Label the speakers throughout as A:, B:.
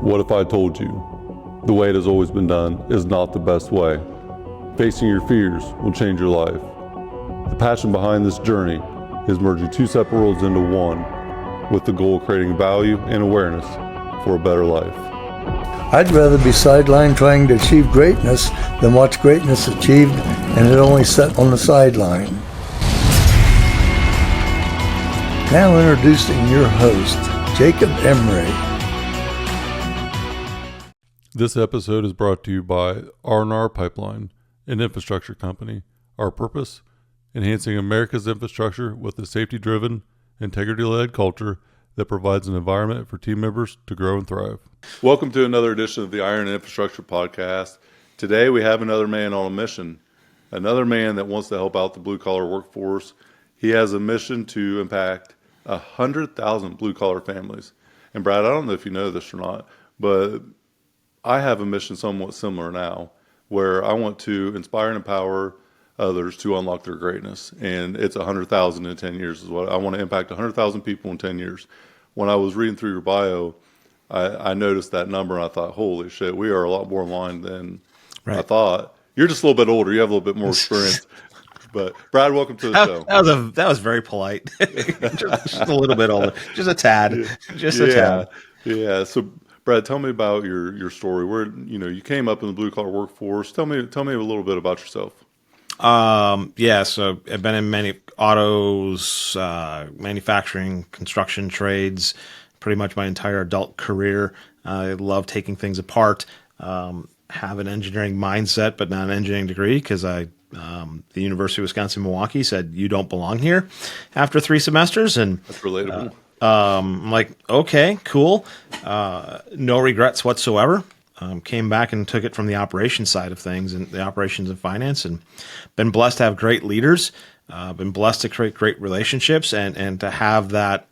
A: What if I told you the way it has always been done is not the best way? Facing your fears will change your life. The passion behind this journey is merging two separate worlds into one with the goal of creating value and awareness for a better life.
B: I'd rather be sidelined trying to achieve greatness than watch greatness achieved and it only set on the sideline. Now introducing your host, Jacob Emery.
A: This episode is brought to you by R&R Pipeline, an infrastructure company. Our purpose? Enhancing America's infrastructure with a safety-driven, integrity-led culture that provides an environment for team members to grow and thrive. Welcome to another edition of the Iron Infrastructure Podcast. Today we have another man on a mission, another man that wants to help out the blue-collar workforce. He has a mission to impact 100,000 blue-collar families. And Brad, I don't know if you know this or not, but I have a mission somewhat similar now, where I want to inspire and empower others to unlock their greatness. And it's 100,000 in 10 years is what I want to impact 100,000 people in 10 years. When I was reading through your bio, I noticed that number and I thought, holy shit, we are a lot more in line than I thought. You're just a little bit older. You have a little bit more experience. But Brad, welcome to the show.
C: That was very polite. just a little bit older, just a tad, a tad.
A: Yeah. So Brad, tell me about your story. Where you came up in the blue collar workforce. Tell me a little bit about yourself.
C: So I've been in many autos, manufacturing, construction trades, pretty much my entire adult career. I love taking things apart. Have an engineering mindset, but not an engineering degree because the University of Wisconsin-Milwaukee said you don't belong here after 3 semesters, and
A: that's relatable.
C: I'm like, okay, cool. No regrets whatsoever. Came back and took it from the operations side of things and the operations and finance, and been blessed to have great leaders. Been blessed to create great relationships and to have that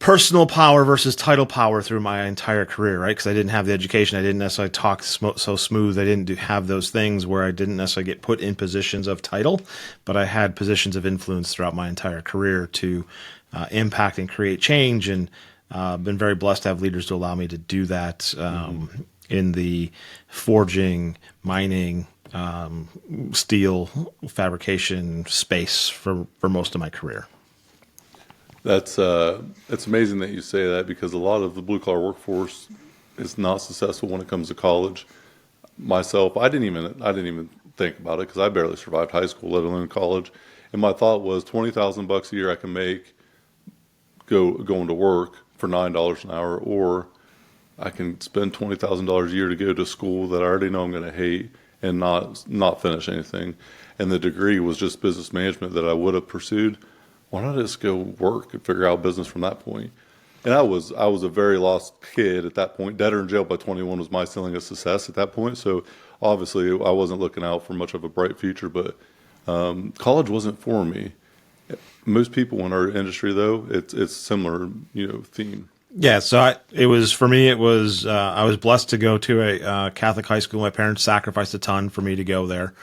C: personal power versus title power through my entire career, right? Because I didn't have the education. I didn't necessarily talk so smooth. I didn't have those things where I didn't necessarily get put in positions of title, but I had positions of influence throughout my entire career to impact and create change. And been very blessed to have leaders to allow me to do that in the forging, mining, steel fabrication space for most of my career.
A: It's amazing that you say that, because a lot of the blue collar workforce is not successful when it comes to college. Myself, I didn't even think about it because I barely survived high school, let alone college. And my thought was $20,000 a year I can make going to work for $9 an hour, or I can spend $20,000 a year to go to school that I already know I'm going to hate and not finish anything. And the degree was just business management that I would have pursued. Why not just go work and figure out business from that point? And I was a very lost kid at that point. Debtor in jail by 21 was my ceiling of success at that point. So obviously I wasn't looking out for much of a bright future, but college wasn't for me. Most people in our industry, though, it's similar, theme.
C: Yeah, so I was blessed to go to a Catholic high school. My parents sacrificed a ton for me to go there.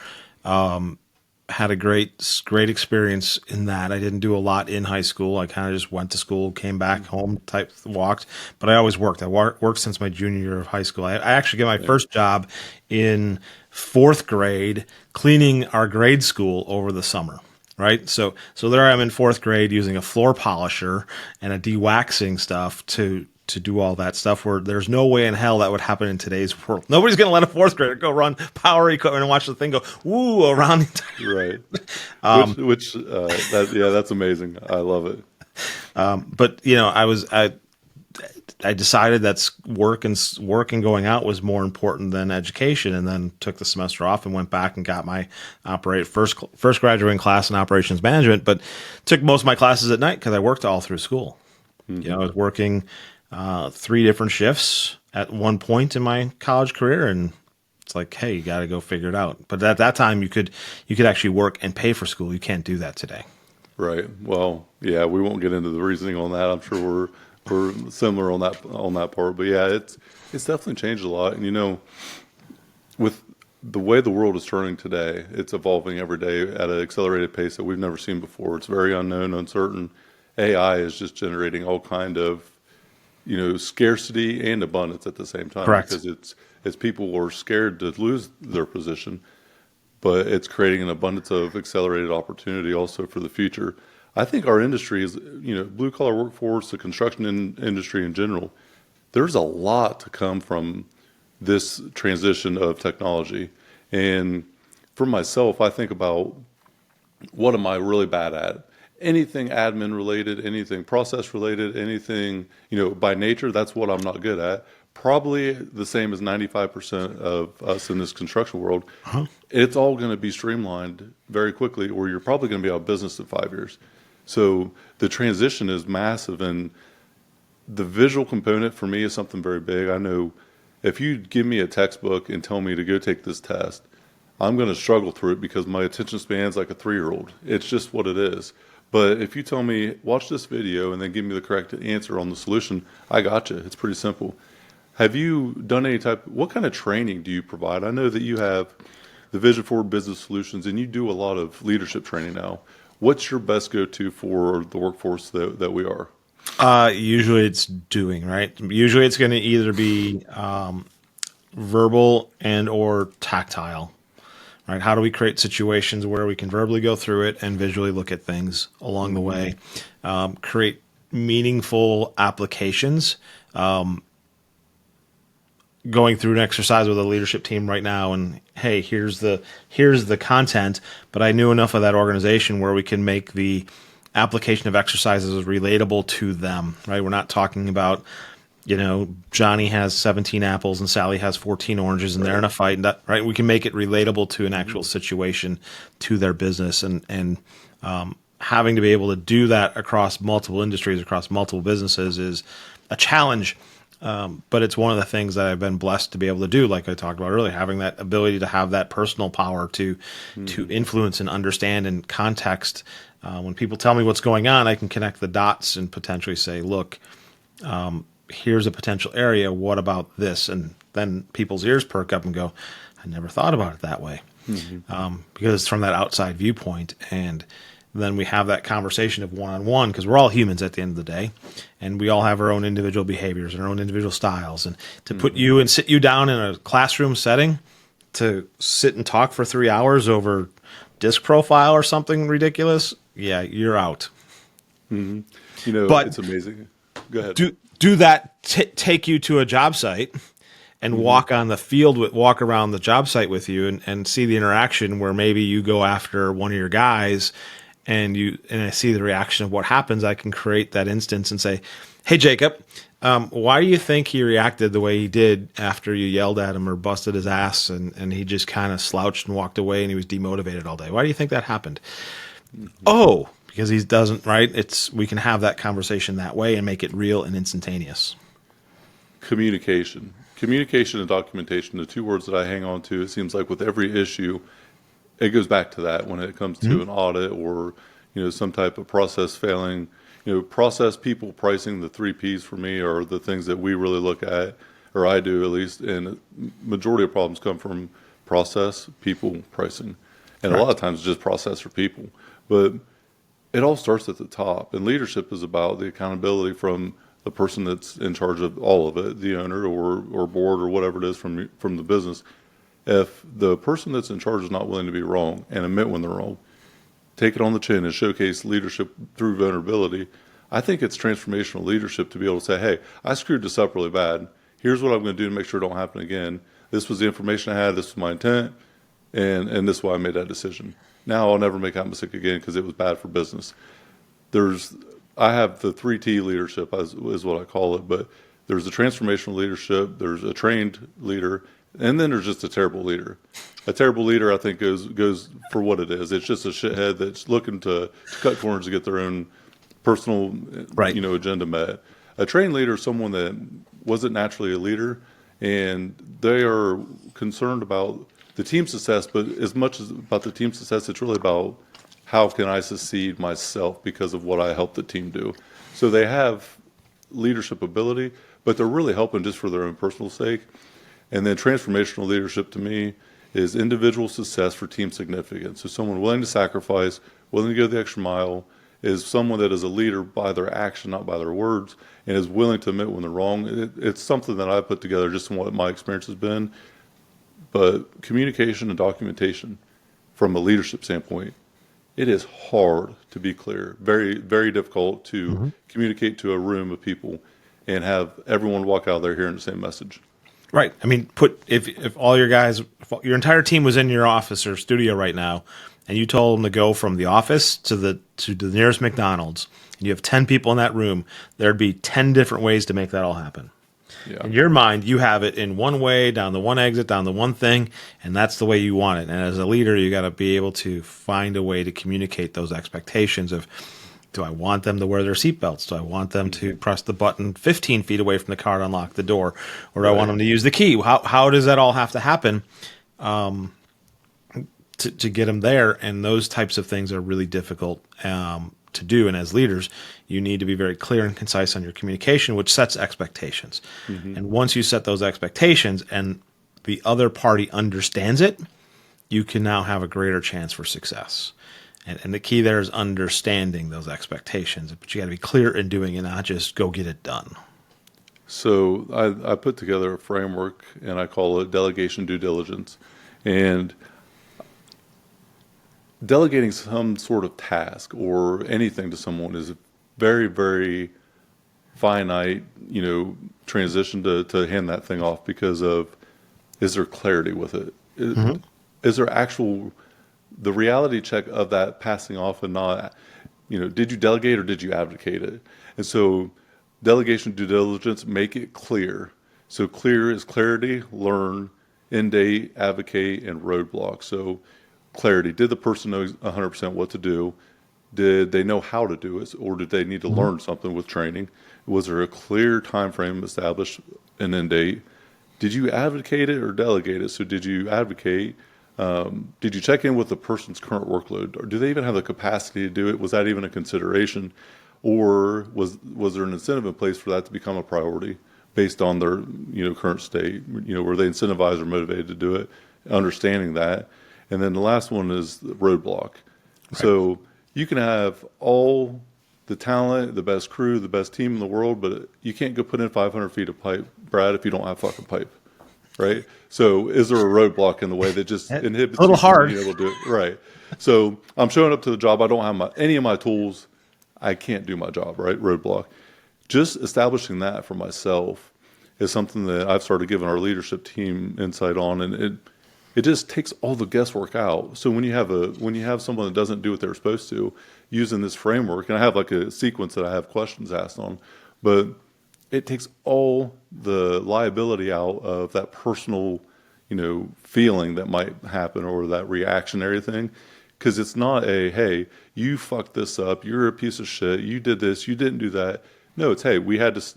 C: Had a great experience in that. I didn't do a lot in high school. I kind of just went to school, came back home, walked. But I always worked. I worked since my junior year of high school. I actually got my first job in 4th grade cleaning our grade school over the summer. Right. So there I am in 4th grade using a floor polisher and a de-waxing stuff to do all that stuff, where there's no way in hell that would happen in today's world. Nobody's going to let a 4th grader go run power equipment and watch the thing go woo around the entire
A: Right. That's amazing. I love it.
C: But I decided that work and going out was more important than education, and then took the semester off and went back and got my first graduating class in operations management, but took most of my classes at night because I worked all through school. I was working 3 different shifts at one point in my college career, and it's like, hey, you got to go figure it out. But at that time, you could actually work and pay for school. You can't do that today.
A: Right. Well, yeah, we won't get into the reasoning on that. I'm sure we're similar on that part. But yeah, it's definitely changed a lot. And with the way the world is turning today, it's evolving every day at an accelerated pace that we've never seen before. It's very unknown, uncertain. AI is just generating all kind of scarcity and abundance at the same time.
C: Correct.
A: Because it's people are scared to lose their position, but it's creating an abundance of accelerated opportunity also for the future. I think our industry is, blue collar workforce, the construction industry in general, there's a lot to come from this transition of technology. And for myself, I think about what am I really bad at? Anything admin related, anything process related, anything, by nature, that's what I'm not good at. Probably the same as 95% of us in this construction world. It's all going to be streamlined very quickly, or you're probably going to be out of business in 5 years. So the transition is massive, and the visual component for me is something very big. I know if you give me a textbook and tell me to go take this test, I'm going to struggle through it because my attention span's like a 3-year-old. It's just what it is. But if you tell me, watch this video and then give me the correct answer on the solution, I got you. It's pretty simple. Have you done what kind of training do you provide? I know that you have the Vision Forward Business Solutions and you do a lot of leadership training now. What's your best go-to for the workforce that we are?
C: Usually it's doing, right? Usually it's going to either be verbal and or tactile, right? How do we create situations where we can verbally go through it and visually look at things along the way? Create meaningful applications. Going through an exercise with a leadership team right now, and hey, here's the content, but I knew enough of that organization where we can make the application of exercises relatable to them, right? We're not talking about, Johnny has 17 apples and Sally has 14 oranges and they're in a fight, and that, right? We can make it relatable to an actual situation, to their business, and having to be able to do that across multiple industries, across multiple businesses is a challenge. But it's one of the things that I've been blessed to be able to do, like I talked about earlier, having that ability to have that personal power to influence and understand in context. When people tell me what's going on, I can connect the dots and potentially say, look, here's a potential area. What about this? And then people's ears perk up and go, I never thought about it that way. Because it's from that outside viewpoint. And then we have that conversation of one-on-one, because we're all humans at the end of the day, and we all have our own individual behaviors and our own individual styles. And to put you and sit you down in a classroom setting to sit and talk for 3 hours over disc profile or something ridiculous, yeah, you're out.
A: But it's amazing. Go ahead.
C: Do that take you to a job site and walk on the field, walk around the job site with you and see the interaction where maybe you go after one of your guys and I see the reaction of what happens. I can create that instance and say, hey, Jacob, why do you think he reacted the way he did after you yelled at him or busted his ass and he just kind of slouched and walked away and he was demotivated all day? Why do you think that happened? Oh, because he doesn't, right? We can have that conversation that way and make it real and instantaneous.
A: Communication and documentation, the two words that I hang on to. It seems like with every issue, it goes back to that when it comes to an audit or, some type of process failing. Process, people, pricing, the 3 Ps for me are the things that we really look at, or I do at least. And majority of problems come from process, people, pricing. And a lot of times it's just process or people. But it all starts at the top. And leadership is about the accountability from the person that's in charge of all of it, the owner or board or whatever it is from the business. If the person that's in charge is not willing to be wrong and admit when they're wrong, take it on the chin and showcase leadership through vulnerability, I think it's transformational leadership to be able to say, hey, I screwed this up really bad. Here's what I'm going to do to make sure it don't happen again. This was the information I had. This was my intent. And this is why I made that decision. Now I'll never make that mistake again because it was bad for business. I have the 3T leadership is what I call it, but there's a transformational leadership, there's a trained leader, and then there's just a terrible leader. A terrible leader, I think, goes for what it is. It's just a shithead that's looking to cut corners to get their own personal, agenda met. A trained leader is someone that wasn't naturally a leader, and they are concerned about the team success. But as much as about the team success, it's really about how can I succeed myself because of what I helped the team do. So they have leadership ability, but they're really helping just for their own personal sake. And then transformational leadership to me is individual success for team significance. So someone willing to sacrifice, willing to go the extra mile, is someone that is a leader by their action, not by their words, and is willing to admit when they're wrong. It's something that I put together just from what my experience has been. But communication and documentation from a leadership standpoint, it is hard to be clear, very, very difficult to communicate to a room of people and have everyone walk out there hearing the same message.
C: Right. I mean, if all your guys, if your entire team was in your office or studio right now, and you told them to go from the office to the nearest McDonald's, and you have 10 people in that room, there'd be 10 different ways to make that all happen.
A: Yeah.
C: In your mind, you have it in one way, down the one exit, down the one thing, and that's the way you want it. And as a leader, you got to be able to find a way to communicate those expectations of, do I want them to wear their seatbelts? Do I want them to press the button 15 feet away from the car to unlock the door? Or do I want them to use the key? How does that all have to happen to get them there? And those types of things are really difficult to do. And as leaders, you need to be very clear and concise on your communication, which sets expectations. And once you set those expectations and the other party understands it, you can now have a greater chance for success. And the key there is understanding those expectations, but you got to be clear in doing it, not just go get it done.
A: So I put together a framework, and I call it delegation due diligence. And delegating some sort of task or anything to someone is a very, very finite, transition to hand that thing off because of, is there clarity with it? Is there actual, the reality check of that passing off and not, did you delegate or did you advocate it? And so delegation due diligence, make it clear. So clear is clarity, learn, end date, advocate, and roadblock. So clarity, did the person know 100% what to do? Did they know how to do it, or did they need to learn something with training? Was there a clear time frame established, an end date? Did you advocate it or delegate it? So did you advocate? Did you check in with the person's current workload, or do they even have the capacity to do it? Was that even a consideration, or was there an incentive in place for that to become a priority based on their current state? Were they incentivized or motivated to do it? Understanding that, and then the last one is the roadblock. Right. So you can have all the talent, the best crew, the best team in the world, but you can't go put in 500 feet of pipe, Brad, if you don't have fucking pipe. Right. So is there a roadblock in the way that just inhibits
C: a little
A: you from
C: hard
A: being able to do it? Right. So I'm showing up to the job. I don't have any of my tools. I can't do my job. Right. Roadblock. Just establishing that for myself is something that I've started giving our leadership team insight on, and it just takes all the guesswork out. So when you have someone that doesn't do what they're supposed to, using this framework, and I have like a sequence that I have questions asked on, but it takes all the liability out of that personal, feeling that might happen or that reactionary thing. Because it's not hey, you fucked this up, you're a piece of shit, you did this, you didn't do that. No, it's, hey, we had this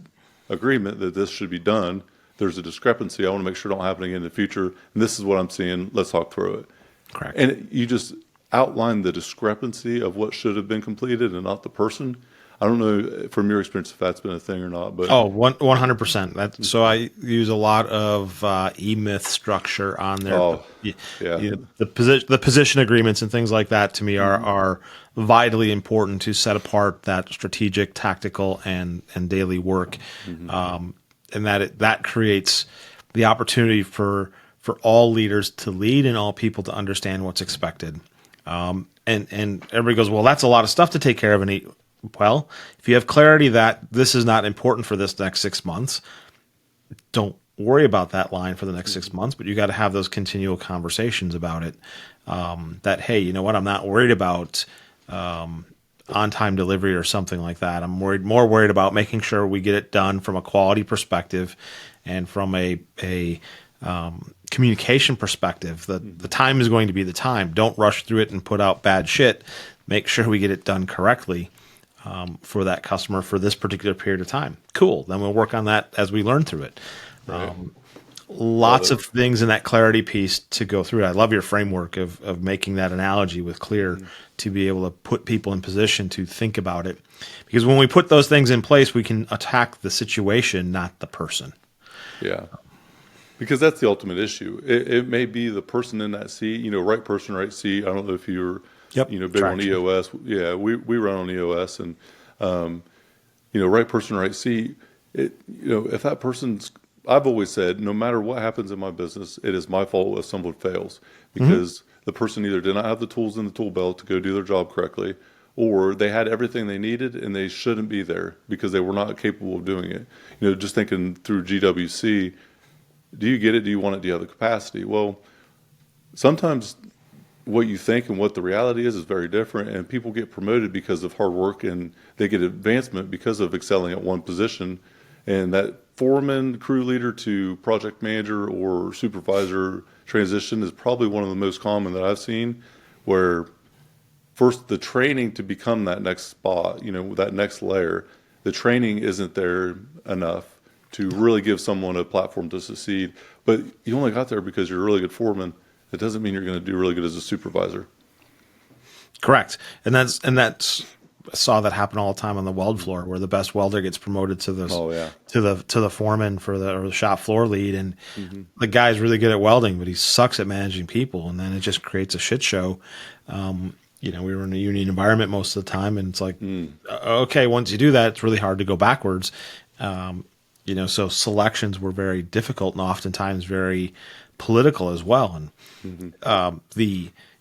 A: agreement that this should be done. There's a discrepancy. I want to make sure it don't happen again in the future. And this is what I'm seeing. Let's talk through it.
C: Correct.
A: And you just outline the discrepancy of what should have been completed and not the person. I don't know from your experience if that's been a thing or not, but
C: 100%. So I use a lot of E-Myth structure on there.
A: Oh, yeah.
C: The position agreements and things like that to me are vitally important to set apart that strategic, tactical, and daily work, and that creates the opportunity for all leaders to lead and all people to understand what's expected. And everybody goes, well, that's a lot of stuff to take care of. Well, if you have clarity that this is not important for this next 6 months, don't worry about that line for the next 6 months, but you got to have those continual conversations about it. That, hey, you know what? I'm not worried about on-time delivery or something like that. I'm more worried about making sure we get it done from a quality perspective and from a communication perspective. The time is going to be the time. Don't rush through it and put out bad shit. Make sure we get it done correctly. For that customer for this particular period of time. Cool. Then we'll work on that as we learn through it. Right. Lots of things in that clarity piece to go through. I love your framework of making that analogy with clear to be able to put people in position to think about it. Because when we put those things in place, we can attack the situation, not the person.
A: Yeah. Because that's the ultimate issue. It may be the person in that seat, right person, right seat. I don't know if you're
C: Yep.
A: Big on
C: Traction.
A: EOS. Yeah, we run on EOS, and right person, right seat. If that person's, I've always said, no matter what happens in my business, it is my fault if someone fails because the person either did not have the tools in the tool belt to go do their job correctly, or they had everything they needed and they shouldn't be there because they were not capable of doing it. Just thinking through GWC, do you get it? Do you want it? Do you have the capacity? Well, sometimes what you think and what the reality is very different, and people get promoted because of hard work and they get advancement because of excelling at one position, and that foreman, crew leader to project manager or supervisor transition is probably one of the most common that I've seen, where first the training to become that next spot, that next layer, the training isn't there enough to really give someone a platform to succeed, but you only got there because you're a really good foreman. It doesn't mean you're going to do really good as a supervisor.
C: Correct. And that's I saw that happen all the time on the weld floor, where the best welder gets promoted to the to the foreman or the shop floor lead, and the guy's really good at welding, but he sucks at managing people, and then it just creates a shit show. We were in a union environment most of the time, and it's like, okay, once you do that, it's really hard to go backwards. So selections were very difficult and oftentimes very political as well. And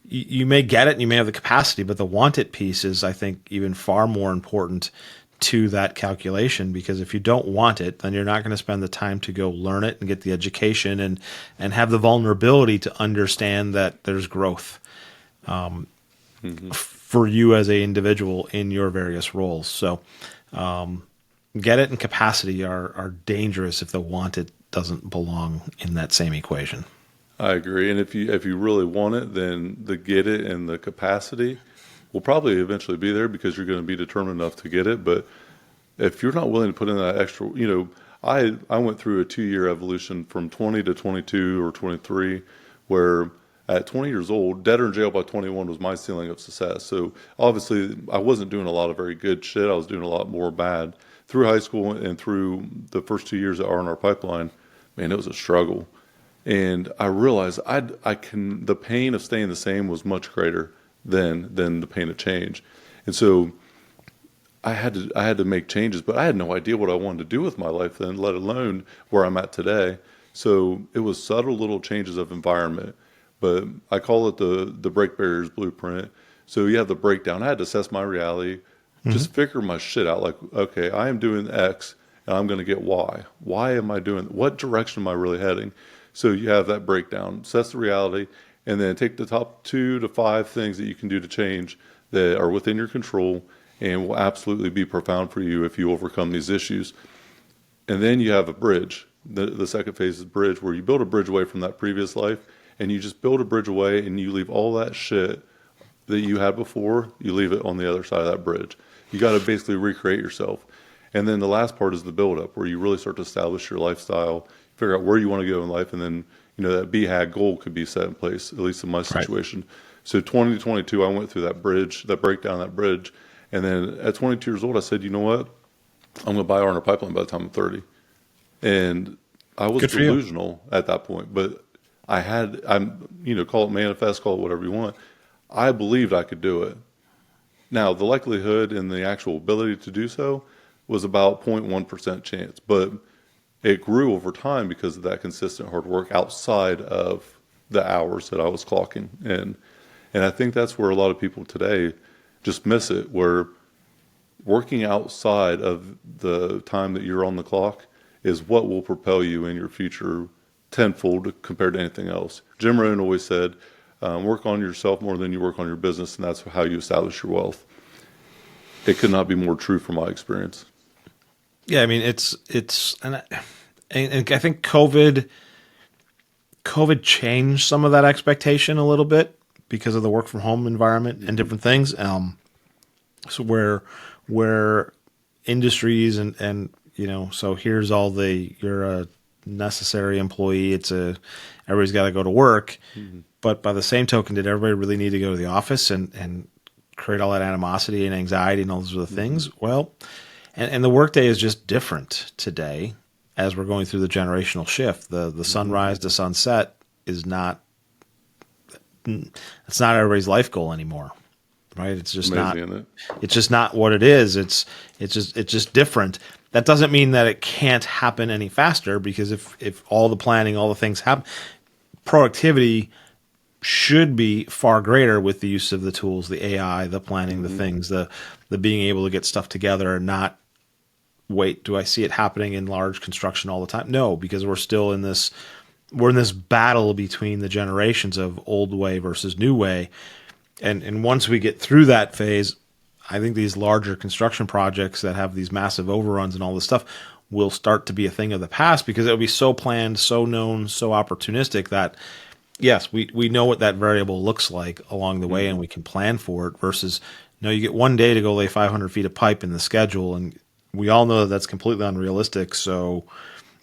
C: you may get it and you may have the capacity, but the want it piece is, I think, even far more important to that calculation, because if you don't want it, then you're not going to spend the time to go learn it and get the education and have the vulnerability to understand that there's growth for you as an individual in your various roles. So get it and capacity are dangerous if the want it doesn't belong in that same equation.
A: I agree. And if you really want it, then the get it and the capacity will probably eventually be there because you're going to be determined enough to get it. But if you're not willing to put in that extra, I went through a 2-year evolution from 20 to 22 or 23, where at 20 years old, dead or in jail by 21 was my ceiling of success. So obviously I wasn't doing a lot of very good shit. I was doing a lot more bad. Through high school and through the first 2 years at R&R Pipeline, man, it was a struggle. And I realized the pain of staying the same was much greater than the pain of change. And so I had to make changes, but I had no idea what I wanted to do with my life then, let alone where I'm at today. So it was subtle little changes of environment, but I call it the break barriers blueprint. So you have the breakdown. I had to assess my reality, just figure my shit out. Like, okay, I am doing X and I'm going to get Y. Why am I doing, what direction am I really heading? So you have that breakdown, assess the reality, and then take the top 2 to 5 things that you can do to change that are within your control and will absolutely be profound for you if you overcome these issues. And then you have a bridge. The second phase is bridge, where you build a bridge away from that previous life, and you just build a bridge away and you leave all that shit that you had before, you leave it on the other side of that bridge. You got to basically recreate yourself. And then the last part is the build-up, where you really start to establish your lifestyle, figure out where you want to go in life, and then that BHAG goal could be set in place, at least in my situation. Right. So 20 to 22, I went through that bridge, that breakdown, that bridge, and then at 22 years old, I said, you know what, I'm going to buy R&R Pipeline by the time I'm 30. And I was delusional at that point, but call it manifest, call it whatever you want. I believed I could do it. Now, the likelihood and the actual ability to do so was about 0.1% chance, but it grew over time because of that consistent hard work outside of the hours that I was clocking in. And I think that's where a lot of people today just miss it, where working outside of the time that you're on the clock is what will propel you in your future tenfold compared to anything else. Jim Rohn always said, work on yourself more than you work on your business, and that's how you establish your wealth. It could not be more true from my experience.
C: Yeah, I mean, it's and I think COVID changed some of that expectation a little bit because of the work from home environment and different things. So where industries and so here's you're a necessary employee. Everybody's got to go to work, but by the same token, did everybody really need to go to the office and create all that animosity and anxiety and all those other things? Well, and the workday is just different today as we're going through the generational shift. The sunrise to sunset is not, it's not everybody's life goal anymore. right? It's just
A: Amazing,
C: not.
A: isn't it?
C: It's just not what it is. It's just different. That doesn't mean that it can't happen any faster, because if all the planning, all the things happen, productivity should be far greater with the use of the tools, the AI, the planning, the things, the being able to get stuff together and not wait. Do I see it happening in large construction all the time? No, because we're in this battle between the generations of old way versus new way. And once we get through that phase, I think these larger construction projects that have these massive overruns and all this stuff will start to be a thing of the past, because it'll be so planned, so known, so opportunistic that yes, we know what that variable looks like along the way and we can plan for it, versus no, you get one day to go lay 500 feet of pipe in the schedule. And we all know that that's completely unrealistic. So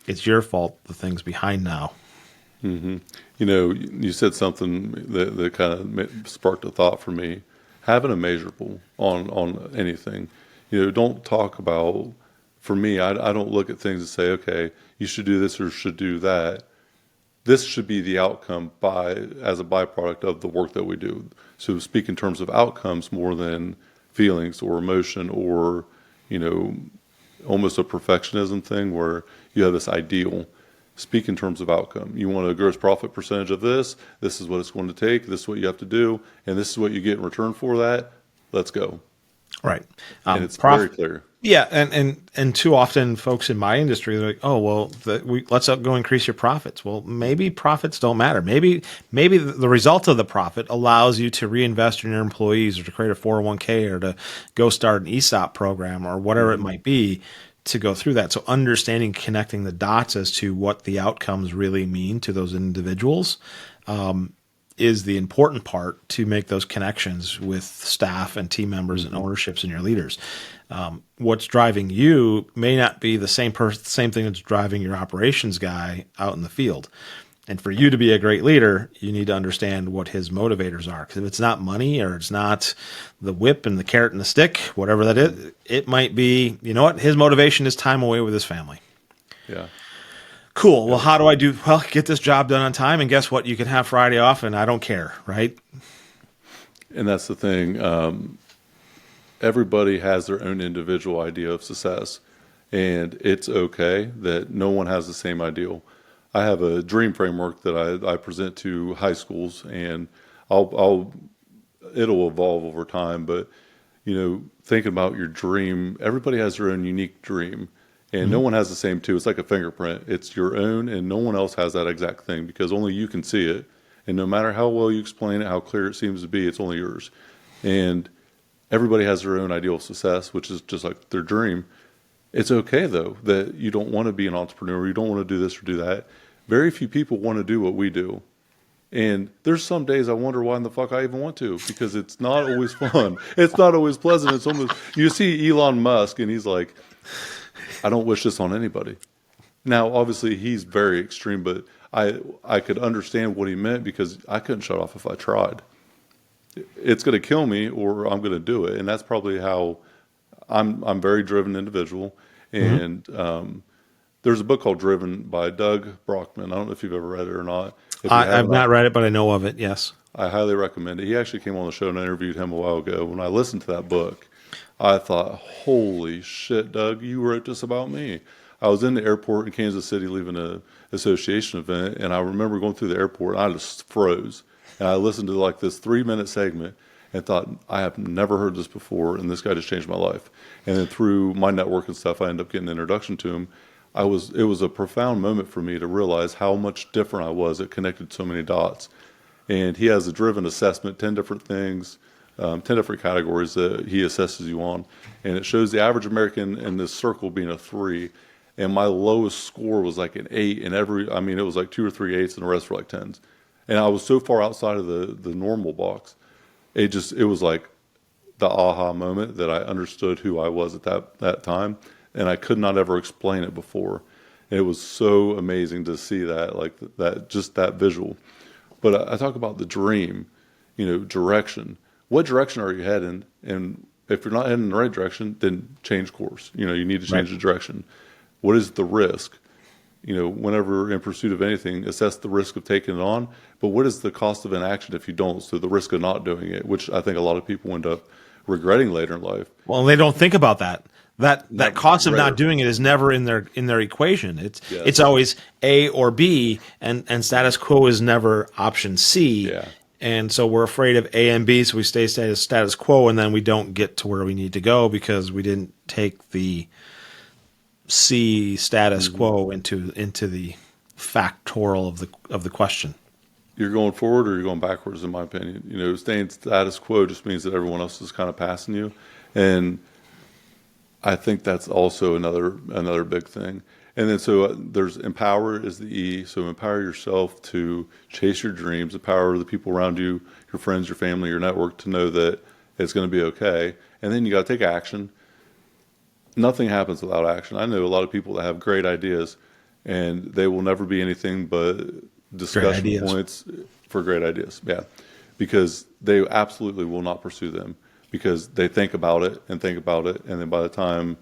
C: it's your fault the thing's behind now.
A: You know, you said something that kind of sparked a thought for me. Having a measurable on anything, you know, don't talk about. For me, I don't look at things and say, okay, you should do this or should do that. This should be the outcome as a byproduct of the work that we do. So speak in terms of outcomes more than feelings or emotion, or, you know, almost a perfectionism thing where you have this ideal. Speak in terms of outcome. You want a gross profit percentage of this. This is what it's going to take. This is what you have to do. And this is what you get in return for that. Let's go.
C: Right.
A: And it's very clear.
C: Yeah, and too often folks in my industry, they're like, oh well, let's go increase your profits. Well, maybe profits don't matter. Maybe the result of the profit allows you to reinvest in your employees, or to create a 401k, or to go start an ESOP program, or whatever it might be, to go through that. So understanding, connecting the dots as to what the outcomes really mean to those individuals is the important part, to make those connections with staff and team members and ownerships and your leaders. What's driving you may not be the same thing that's driving your operations guy out in the field. And for you to be a great leader, you need to understand what his motivators are. Because if it's not money, or it's not the whip and the carrot and the stick, whatever that is, it might be, you know what, his motivation is time away with his family.
A: Yeah.
C: Cool. Well, how do I do? Well, get this job done on time, and guess what? You can have Friday off, and I don't care, right?
A: And that's the thing. Everybody has their own individual idea of success, and it's okay that no one has the same ideal. I have a dream framework that I present to high schools, and it'll evolve over time. But you know, thinking about your dream, everybody has their own unique dream, and no one has the same too. It's like a fingerprint. It's your own, and no one else has that exact thing, because only you can see it. And no matter how well you explain it, how clear it seems to be, it's only yours. And everybody has their own ideal of success, which is just like their dream. It's okay, though, that you don't want to be an entrepreneur. You don't want to do this or do that. Very few people want to do what we do. And there's some days I wonder why in the fuck I even want to, because it's not always fun. It's not always pleasant. It's almost, you see Elon Musk and he's like, I don't wish this on anybody. Now, obviously, he's very extreme, but I could understand what he meant, because I couldn't shut off if I tried. It's going to kill me, or I'm going to do it. And that's probably how I'm a very driven individual. And there's a book called Driven by Doug Brockman. I don't know if you've ever read it or not.
C: I've not read it, but I know of it. Yes.
A: I highly recommend it. He actually came on the show, and I interviewed him a while ago. When I listened to that book, I thought, holy shit, Doug, you wrote this about me. I was in the airport in Kansas City leaving an association event, and I remember going through the airport, and I just froze. And I listened to like this 3-minute segment and thought, I have never heard this before, and this guy just changed my life. And then through my network and stuff, I ended up getting an introduction to him. It was a profound moment for me to realize how much different I was. It connected so many dots. And he has a driven assessment, 10 different things, 10 different categories that he assesses you on. And it shows the average American in this circle being a 3. And my lowest score was like an 8. And it was like 2 or 3 8s, and the rest were like 10s. And I was so far outside of the normal box. It was like the aha moment that I understood who I was at that time. And I could not ever explain it before. And it was so amazing to see that, like just that visual. But I talk about the dream, direction. What direction are you heading? And if you're not heading in the right direction, then change course. You need to change the direction. What is the risk? whenever in pursuit of anything, assess the risk of taking it on, but what is the cost of inaction if you don't? So the risk of not doing it, which I think a lot of people end up regretting later in life.
C: Well, they don't think about that. That cost of
A: rare.
C: not doing it is never in their equation.
A: Yeah.
C: It's always A or B, and status quo is never option C.
A: Yeah.
C: And so we're afraid of A and B, so we stay status quo, and then we don't get to where we need to go because we didn't take the C status quo into the factorial of the question.
A: You're going forward or you're going backwards, in my opinion. Staying status quo just means that everyone else is kind of passing you, and I think that's also another big thing. And then there's empower is the E. So empower yourself to chase your dreams, empower the people around you, your friends, your family, your network to know that it's going to be okay. And then you got to take action. Nothing happens without action. I know a lot of people that have great ideas and they will never be anything but discussion points for great ideas. Yeah. Because they absolutely will not pursue them because they think about it. And then by the time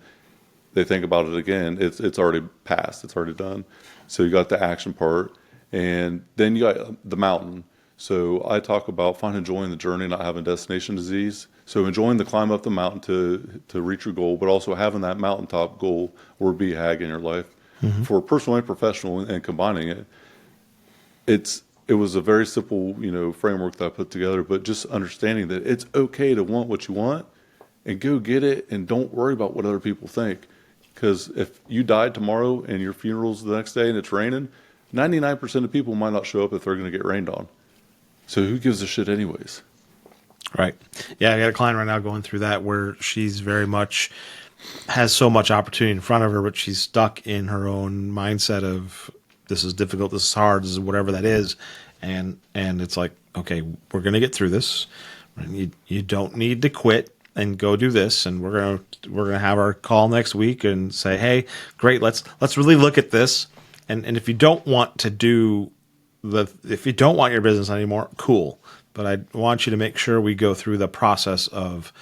A: they think about it again, it's already passed. It's already done. So you got the action part, and then you got the mountain. So I talk about finding joy in the journey, not having destination disease. So enjoying the climb up the mountain to reach your goal, but also having that mountaintop goal or BHAG in your life for personal and professional, and combining it. It was a very simple, framework that I put together, but just understanding that it's okay to want what you want and go get it, and don't worry about what other people think. Because if you died tomorrow and your funeral's the next day and it's raining, 99% of people might not show up if they're going to get rained on. So who gives a shit anyways?
C: Right. Yeah, I got a client right now going through that where she's very much has so much opportunity in front of her, but she's stuck in her own mindset of this is difficult, this is hard, this is whatever that is. And it's like, okay, we're going to get through this. You don't need to quit and go do this, and we're gonna have our call next week and say, hey, great, let's really look at this. And if you don't want to do if you don't want your business anymore, cool. But I want you to make sure we go through the process of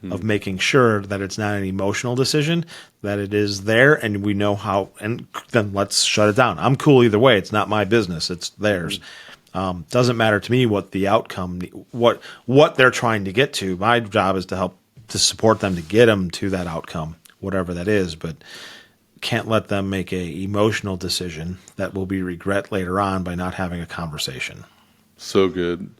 C: making sure that it's not an emotional decision, that it is there, and we know how. And then let's shut it down. I'm cool either way. It's not my business. It's theirs. Doesn't matter to me what the outcome, what they're trying to get to. My job is to support them to get them to that outcome, whatever that is, but can't let them make a emotional decision that will be regret later on by not having a conversation.
A: So good.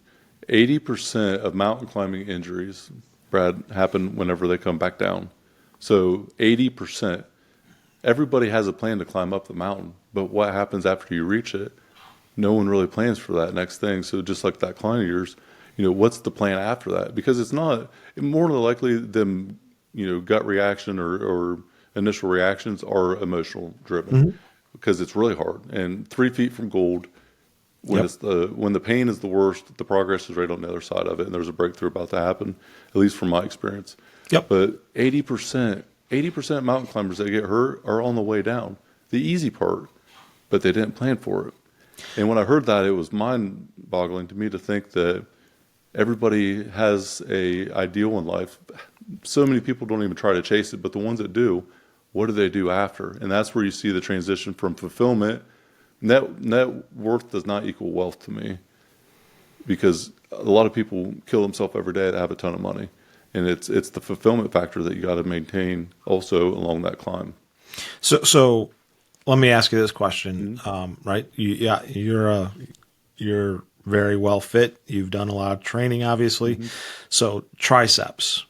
A: 80% of mountain climbing injuries, Brad, happen whenever they come back down. So 80%. Everybody has a plan to climb up the mountain, but what happens after you reach it? No one really plans for that next thing. So just like that client of yours, what's the plan after that? Because it's not more than likely them, gut reaction or initial reactions are emotional driven because it's really hard. And 3 feet from gold, when when the pain is the worst, the progress is right on the other side of it, and there's a breakthrough about to happen, at least from my experience.
C: Yep.
A: But 80% of mountain climbers that get hurt are on the way down, the easy part, but they didn't plan for it. And when I heard that, it was mind-boggling to me to think that everybody has a ideal in life. So many people don't even try to chase it, but the ones that do, what do they do after? And that's where you see the transition from fulfillment. Net worth does not equal wealth to me, because a lot of people kill themselves every day that have a ton of money. And it's the fulfillment factor that you got to maintain also along that climb.
C: So let me ask you this question, right? You're very well fit. You've done a lot of training, obviously. So triceps.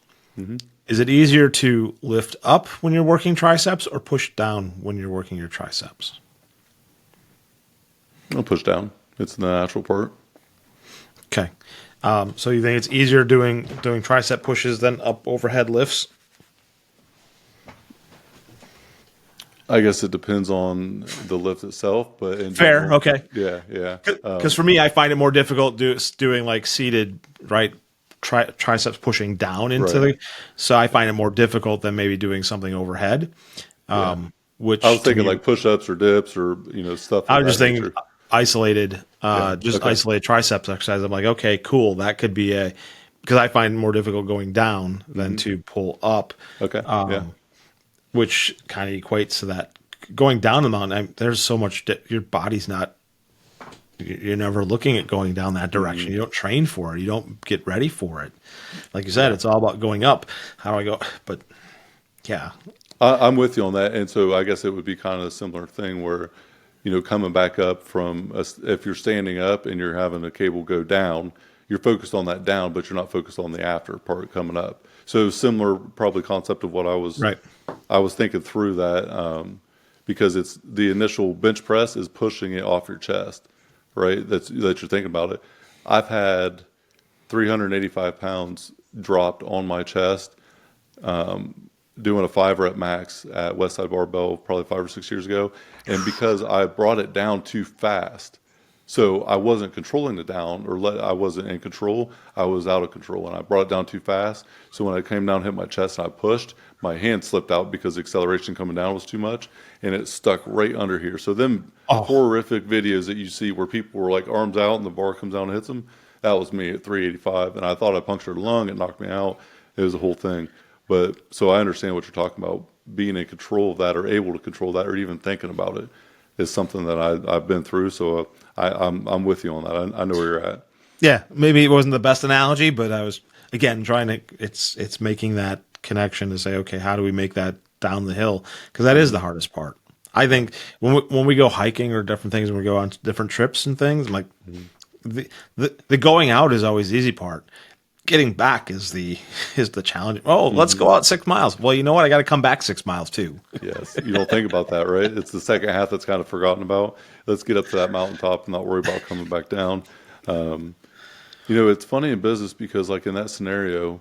C: Is it easier to lift up when you're working triceps or push down when you're working your triceps?
A: I'll push down. It's the natural part.
C: Okay. So you think it's easier doing tricep pushes than up overhead lifts?
A: I guess it depends on the lift itself, but in
C: fair.
A: general,
C: Okay.
A: Yeah.
C: Because for me, I find it more difficult doing like seated, right? Triceps pushing down into the. So I find it more difficult than maybe doing something overhead. Which
A: I was thinking like push-ups or dips or stuff.
C: I was just thinking isolated, isolated triceps exercise. I'm like, okay, cool. That could be because I find it more difficult going down than to pull up.
A: Okay.
C: Which kind of equates to that going down the mountain, there's so much, your body's not, you're never looking at going down that direction. You don't train for it. You don't get ready for it. Like you said, it's all about going up. How do I go? But yeah.
A: I'm with you on that. And so I guess it would be kind of a similar thing where, coming back up from, if you're standing up and you're having a cable go down, you're focused on that down, but you're not focused on the after part coming up. So similar probably concept of what I was thinking through that, because it's the initial bench press is pushing it off your chest, right? That you're thinking about it. I've had 385 pounds dropped on my chest, doing a 5 rep max at Westside Barbell probably 5 or 6 years ago. And because I brought it down too fast, so I wasn't controlling the down, I wasn't in control. I was out of control, and I brought it down too fast. So when I came down, hit my chest, and I pushed, my hand slipped out because the acceleration coming down was too much, and it stuck right under here. So them horrific videos that you see where people were like arms out and the bar comes down and hits them, that was me at 385, and I thought I punctured a lung. It knocked me out. It was a whole thing. But so I understand what you're talking about. Being in control of that, or able to control that, or even thinking about it, is something that I've been through. So I'm with you on that. I know where you're at.
C: Yeah, maybe it wasn't the best analogy, but I was again trying to. It's making that connection to say, okay, how do we make that down the hill? Because that is the hardest part. I think when we go hiking or different things, when we go on different trips and things, I'm like, the going out is always the easy part. Getting back is the challenge. Oh, let's go out 6 miles. Well, you know what? I got to come back 6 miles too.
A: Yes, you don't think about that, right? It's the second half that's kind of forgotten about. Let's get up to that mountaintop and not worry about coming back down. It's funny in business because, like in that scenario,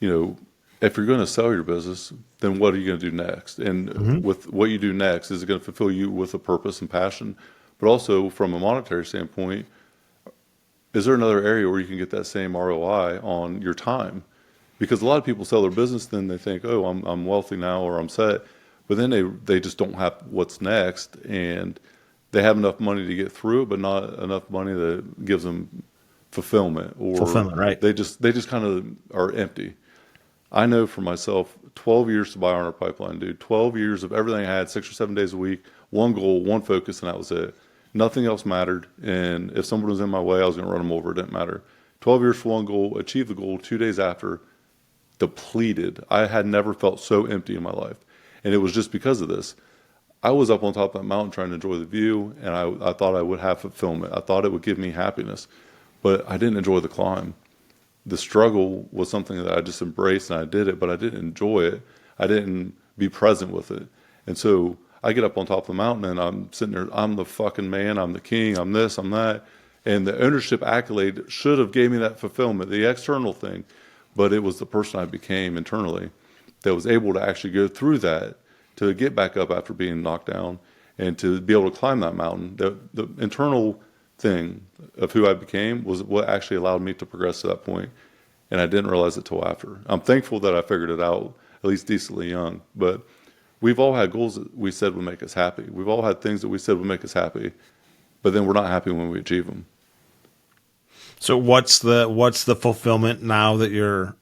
A: if you're going to sell your business, then what are you going to do next? And with what you do next, is it going to fulfill you with a purpose and passion? But also from a monetary standpoint, is there another area where you can get that same ROI on your time? Because a lot of people sell their business, then they think, oh, I'm wealthy now, or I'm set. But then they just don't have what's next, and they have enough money to get through it, but not enough money that gives them fulfillment.
C: Right.
A: They just kind of are empty. I know for myself, 12 years to buy on our pipeline, dude. 12 years of everything I had, 6 or 7 days a week, one goal, one focus, and that was it. Nothing else mattered, and if someone was in my way, I was going to run them over. It didn't matter. 12 years for one goal, achieved the goal. 2 days after, depleted. I had never felt so empty in my life, and it was just because of this. I was up on top of that mountain trying to enjoy the view, and I thought I would have fulfillment. I thought it would give me happiness, but I didn't enjoy the climb. The struggle was something that I just embraced, and I did it, but I didn't enjoy it. I didn't be present with it, and so I get up on top of the mountain and I'm sitting there, I'm the fucking man, I'm the king, I'm this, I'm that. And the ownership accolade should have gave me that fulfillment, the external thing, but it was the person I became internally that was able to actually go through that, to get back up after being knocked down, and to be able to climb that mountain. The internal thing of who I became was what actually allowed me to progress to that point, and I didn't realize it till after. I'm thankful that I figured it out, at least decently young, but we've all had goals that we said would make us happy. We've all had things that we said would make us happy, but then we're not happy when we achieve them.
C: So what's the fulfillment now that you're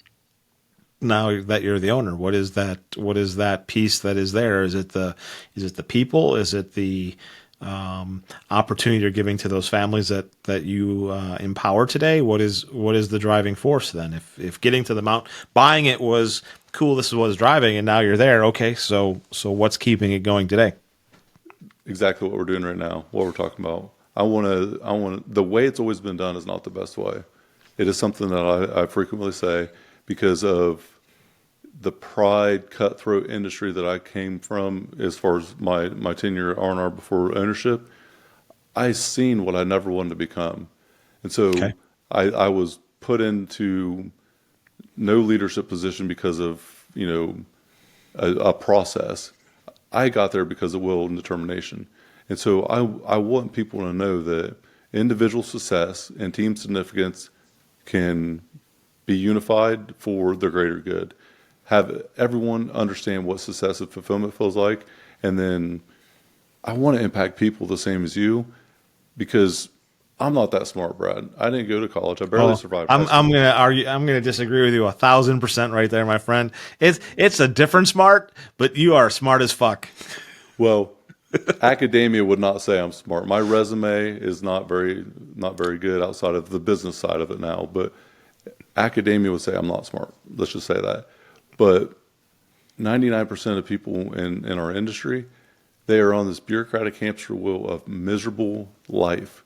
C: the owner? What is that piece that is there? Is it the people? Is it the opportunity you're giving to those families that you empower today? What is the driving force then? If getting to the mountain, buying it was cool, this is what's driving, and now you're there. Okay, so what's keeping it going today?
A: Exactly what we're doing right now. What we're talking about. I want to. The way it's always been done is not the best way. It is something that I frequently say because of the pride, cutthroat industry that I came from. As far as my tenure at R&R before ownership, I seen what I never wanted to become, and so I was put into no leadership position because of a process. I got there because of will and determination, and so I want people to know that individual success and team significance can be unified for the greater good. Have everyone understand what success and fulfillment feels like, and then I want to impact people the same as you, because I'm not that smart, Brad. I didn't go to college. I barely survived.
C: I'm going to argue. I'm going to disagree with you 1,000% right there, my friend. It's a different smart, but you are smart as fuck.
A: Well, academia would not say I'm smart. My resume is not very good outside of the business side of it now, but academia would say I'm not smart. Let's just say that. But 99% of people in our industry, they are on this bureaucratic hamster wheel of miserable life.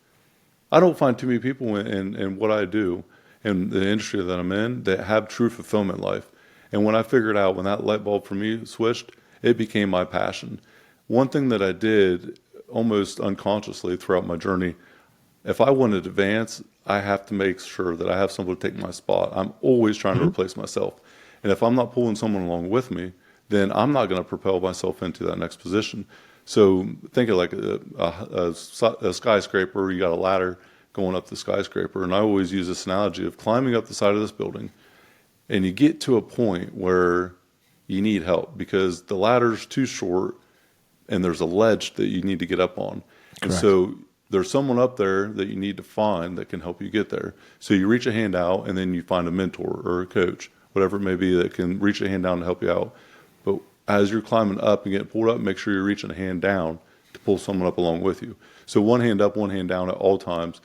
A: I don't find too many people in what I do in the industry that I'm in that have true fulfillment life. And when I figured out when that light bulb for me switched, it became my passion. One thing that I did almost unconsciously throughout my journey, if I want to advance, I have to make sure that I have someone to take my spot. I'm always trying to replace myself. And if I'm not pulling someone along with me, then I'm not going to propel myself into that next position. So think of like a skyscraper. You got a ladder going up the skyscraper. And I always use this analogy of climbing up the side of this building. And you get to a point where you need help because the ladder's too short and there's a ledge that you need to get up on. And
C: Correct.
A: so there's someone up there that you need to find that can help you get there. So you reach a hand out and then you find a mentor or a coach, whatever it may be, that can reach a hand down to help you out. But as you're climbing up and getting pulled up, make sure you're reaching a hand down to pull someone up along with you. So one hand up, one hand down at all times.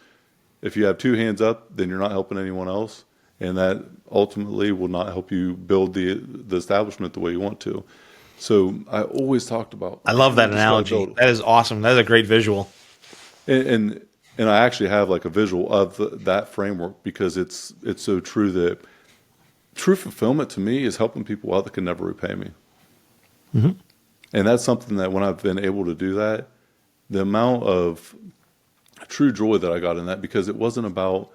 A: If you have two hands up, then you're not helping anyone else. And that ultimately will not help you build the establishment the way you want to. So I always talked about.
C: I love that
A: you just gotta
C: analogy.
A: build it.
C: That is awesome. That is a great visual.
A: And I actually have like a visual of that framework because it's so true that true fulfillment to me is helping people out that can never repay me.
C: Mm-hmm.
A: And that's something that when I've been able to do that, the amount of true joy that I got in that, because it wasn't about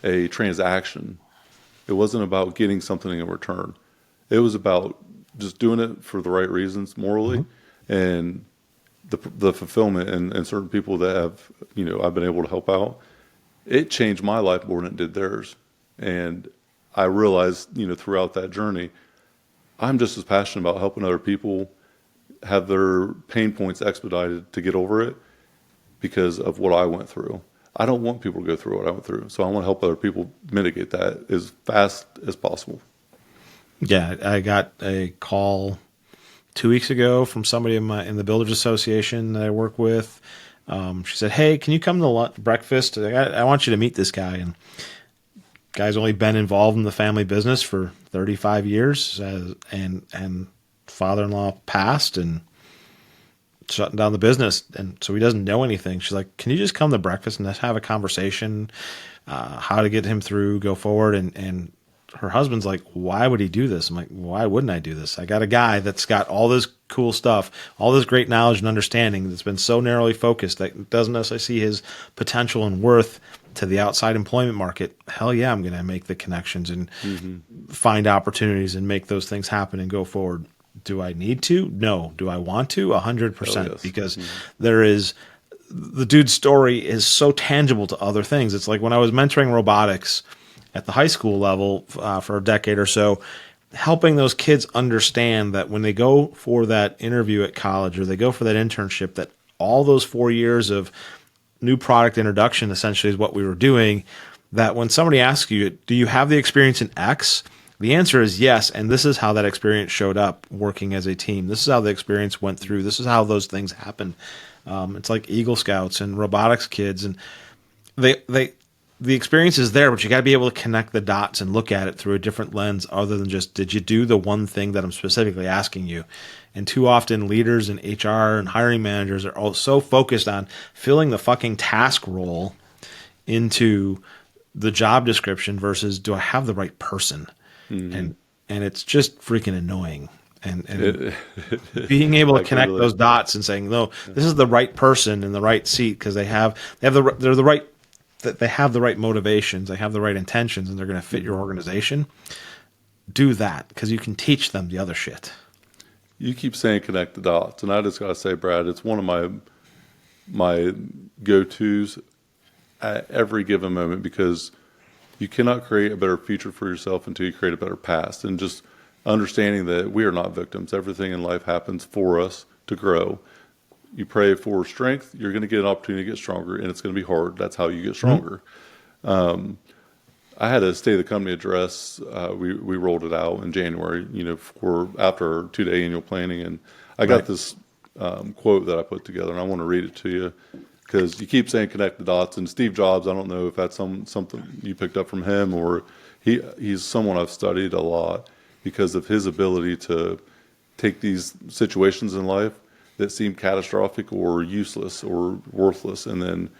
A: a transaction. It wasn't about getting something in return. It was about just doing it for the right reasons morally, and the fulfillment and certain people that have, I've been able to help out. It changed my life more than it did theirs. And I realized, throughout that journey, I'm just as passionate about helping other people have their pain points expedited to get over it because of what I went through. I don't want people to go through what I went through. So I want to help other people mitigate that as fast as possible.
C: Yeah, I got a call 2 weeks ago from somebody in the Builders Association that I work with. She said, "Hey, can you come to breakfast? I want you to meet this guy." And guy's only been involved in the family business for 35 years, and father-in-law passed and shutting down the business, and so he doesn't know anything. She's like, "Can you just come to breakfast and let's have a conversation, how to get him through, go forward?" And her husband's like, "Why would he do this?" I'm like, "Why wouldn't I do this? I got a guy that's got all this cool stuff, all this great knowledge and understanding that's been so narrowly focused that doesn't necessarily see his potential and worth to the outside employment market. Hell yeah, I'm going to make the connections and find opportunities and make those things happen and go forward." Do I need to? No. Do I want to? 100%.
A: Oh, yes.
C: Because there is, the dude's story is so tangible to other things. It's like when I was mentoring robotics at the high school level for a decade or so, helping those kids understand that when they go for that interview at college or they go for that internship, that all those 4 years of new product introduction essentially is what we were doing, that when somebody asks you, do you have the experience in X? The answer is yes, and this is how that experience showed up working as a team. This is how the experience went through. This is how those things happen. It's like Eagle Scouts and robotics kids, and the experience is there, but you got to be able to connect the dots and look at it through a different lens other than just, did you do the one thing that I'm specifically asking you? And too often leaders and HR and hiring managers are all so focused on filling the fucking task role into the job description versus, do I have the right person? And it's just freaking annoying. And being able to connect those dots and saying, no, this is the right person in the right seat because they have the right motivations, they have the right intentions, and they're going to fit your organization. Do that because you can teach them the other shit.
A: You keep saying connect the dots, and I just gotta say, Brad, it's one of my go-tos at every given moment because you cannot create a better future for yourself until you create a better past. And just understanding that we are not victims. Everything in life happens for us to grow. You pray for strength, you're going to get an opportunity to get stronger, and it's going to be hard. That's how you get stronger. I had a state of the company address. We rolled it out in January, for after our 2-day annual planning, and I got this quote that I put together, and I want to read it to you because you keep saying connect the dots. And Steve Jobs, I don't know if that's something you picked up from him, or he's someone I've studied a lot because of his ability to take these situations in life that seem catastrophic or useless or worthless, and then,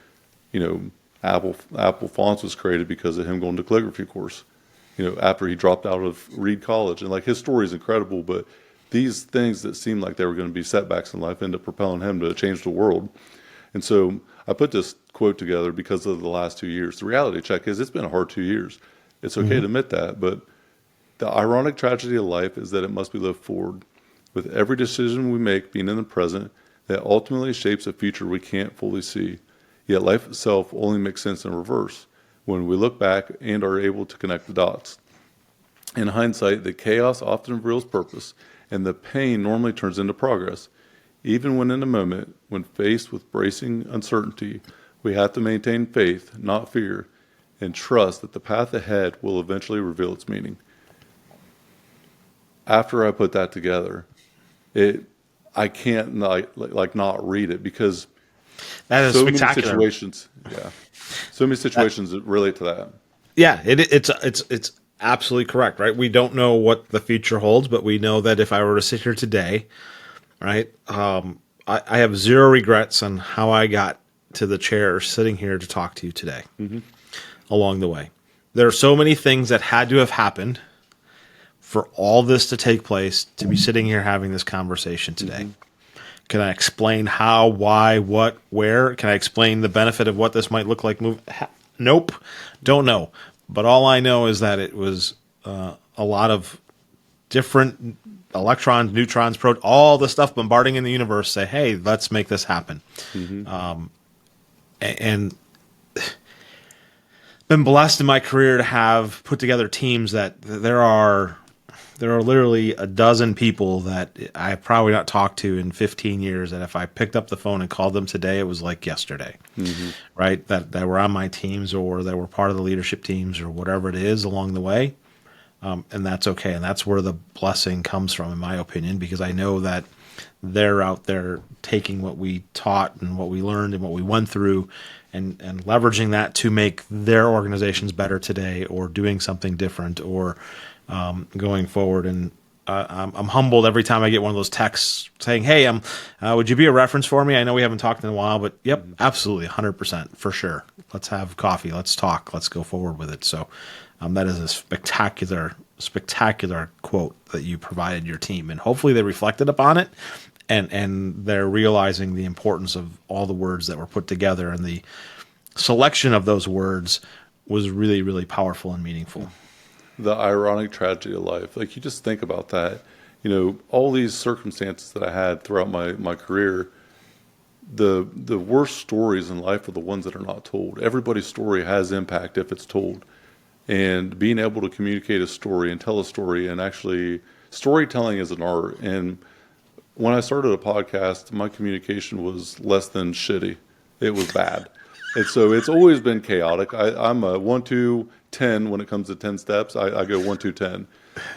A: Apple Fonts was created because of him going to calligraphy course, after he dropped out of Reed College. And like, his story is incredible, but these things that seemed like they were going to be setbacks in life end up propelling him to change the world. And so I put this quote together because of the last 2 years. The reality check is it's been a hard 2 years. It's okay to admit that, but the ironic tragedy of life is that it must be lived forward, with every decision we make being in the present that ultimately shapes a future we can't fully see. Yet life itself only makes sense in reverse when we look back and are able to connect the dots. In hindsight, the chaos often reveals purpose, and the pain normally turns into progress. Even when in a moment, when faced with bracing uncertainty, we have to maintain faith, not fear, and trust that the path ahead will eventually reveal its meaning. After I put that together, I can't not read it, because
C: That is
A: so
C: spectacular.
A: so many situations that relate to that.
C: Yeah, it's absolutely correct, right? We don't know what the future holds, but we know that if I were to sit here today, right, I have zero regrets on how I got to the chair sitting here to talk to you today. Along the way, there are so many things that had to have happened for all this to take place to be sitting here having this conversation today. Can I explain how, why, what, where? Can I explain the benefit of what this might look like? Nope, don't know. But all I know is that it was a lot of different electrons, neutrons, protons, all the stuff bombarding in the universe say, hey, let's make this happen. And been blessed in my career to have put together teams that there are literally a dozen people that I have probably not talked to in 15 years, that if I picked up the phone and called them today, it was like yesterday, right? That were on my teams, or that were part of the leadership teams, or whatever it is along the way. And that's okay. And that's where the blessing comes from, in my opinion, because I know that they're out there taking what we taught and what we learned and what we went through, and leveraging that to make their organizations better today, or doing something different, or going forward. And I'm humbled every time I get one of those texts saying, hey, would you be a reference for me? I know we haven't talked in a while, but yep, absolutely, 100%, for sure. Let's have coffee. Let's talk. Let's go forward with it. So that is a spectacular quote that you provided your team, and hopefully they reflected upon it, and they're realizing the importance of all the words that were put together, and the selection of those words was really, really powerful and meaningful.
A: The ironic tragedy of life. Like, you just think about that. All these circumstances that I had throughout my career, the worst stories in life are the ones that are not told. Everybody's story has impact if it's told. And being able to communicate a story and tell a story, and actually, storytelling is an art. And when I started a podcast, my communication was less than shitty. It was bad. And so it's always been chaotic. I'm a 1, 2, 10 when it comes to 10 steps. I go 1, 2, 10.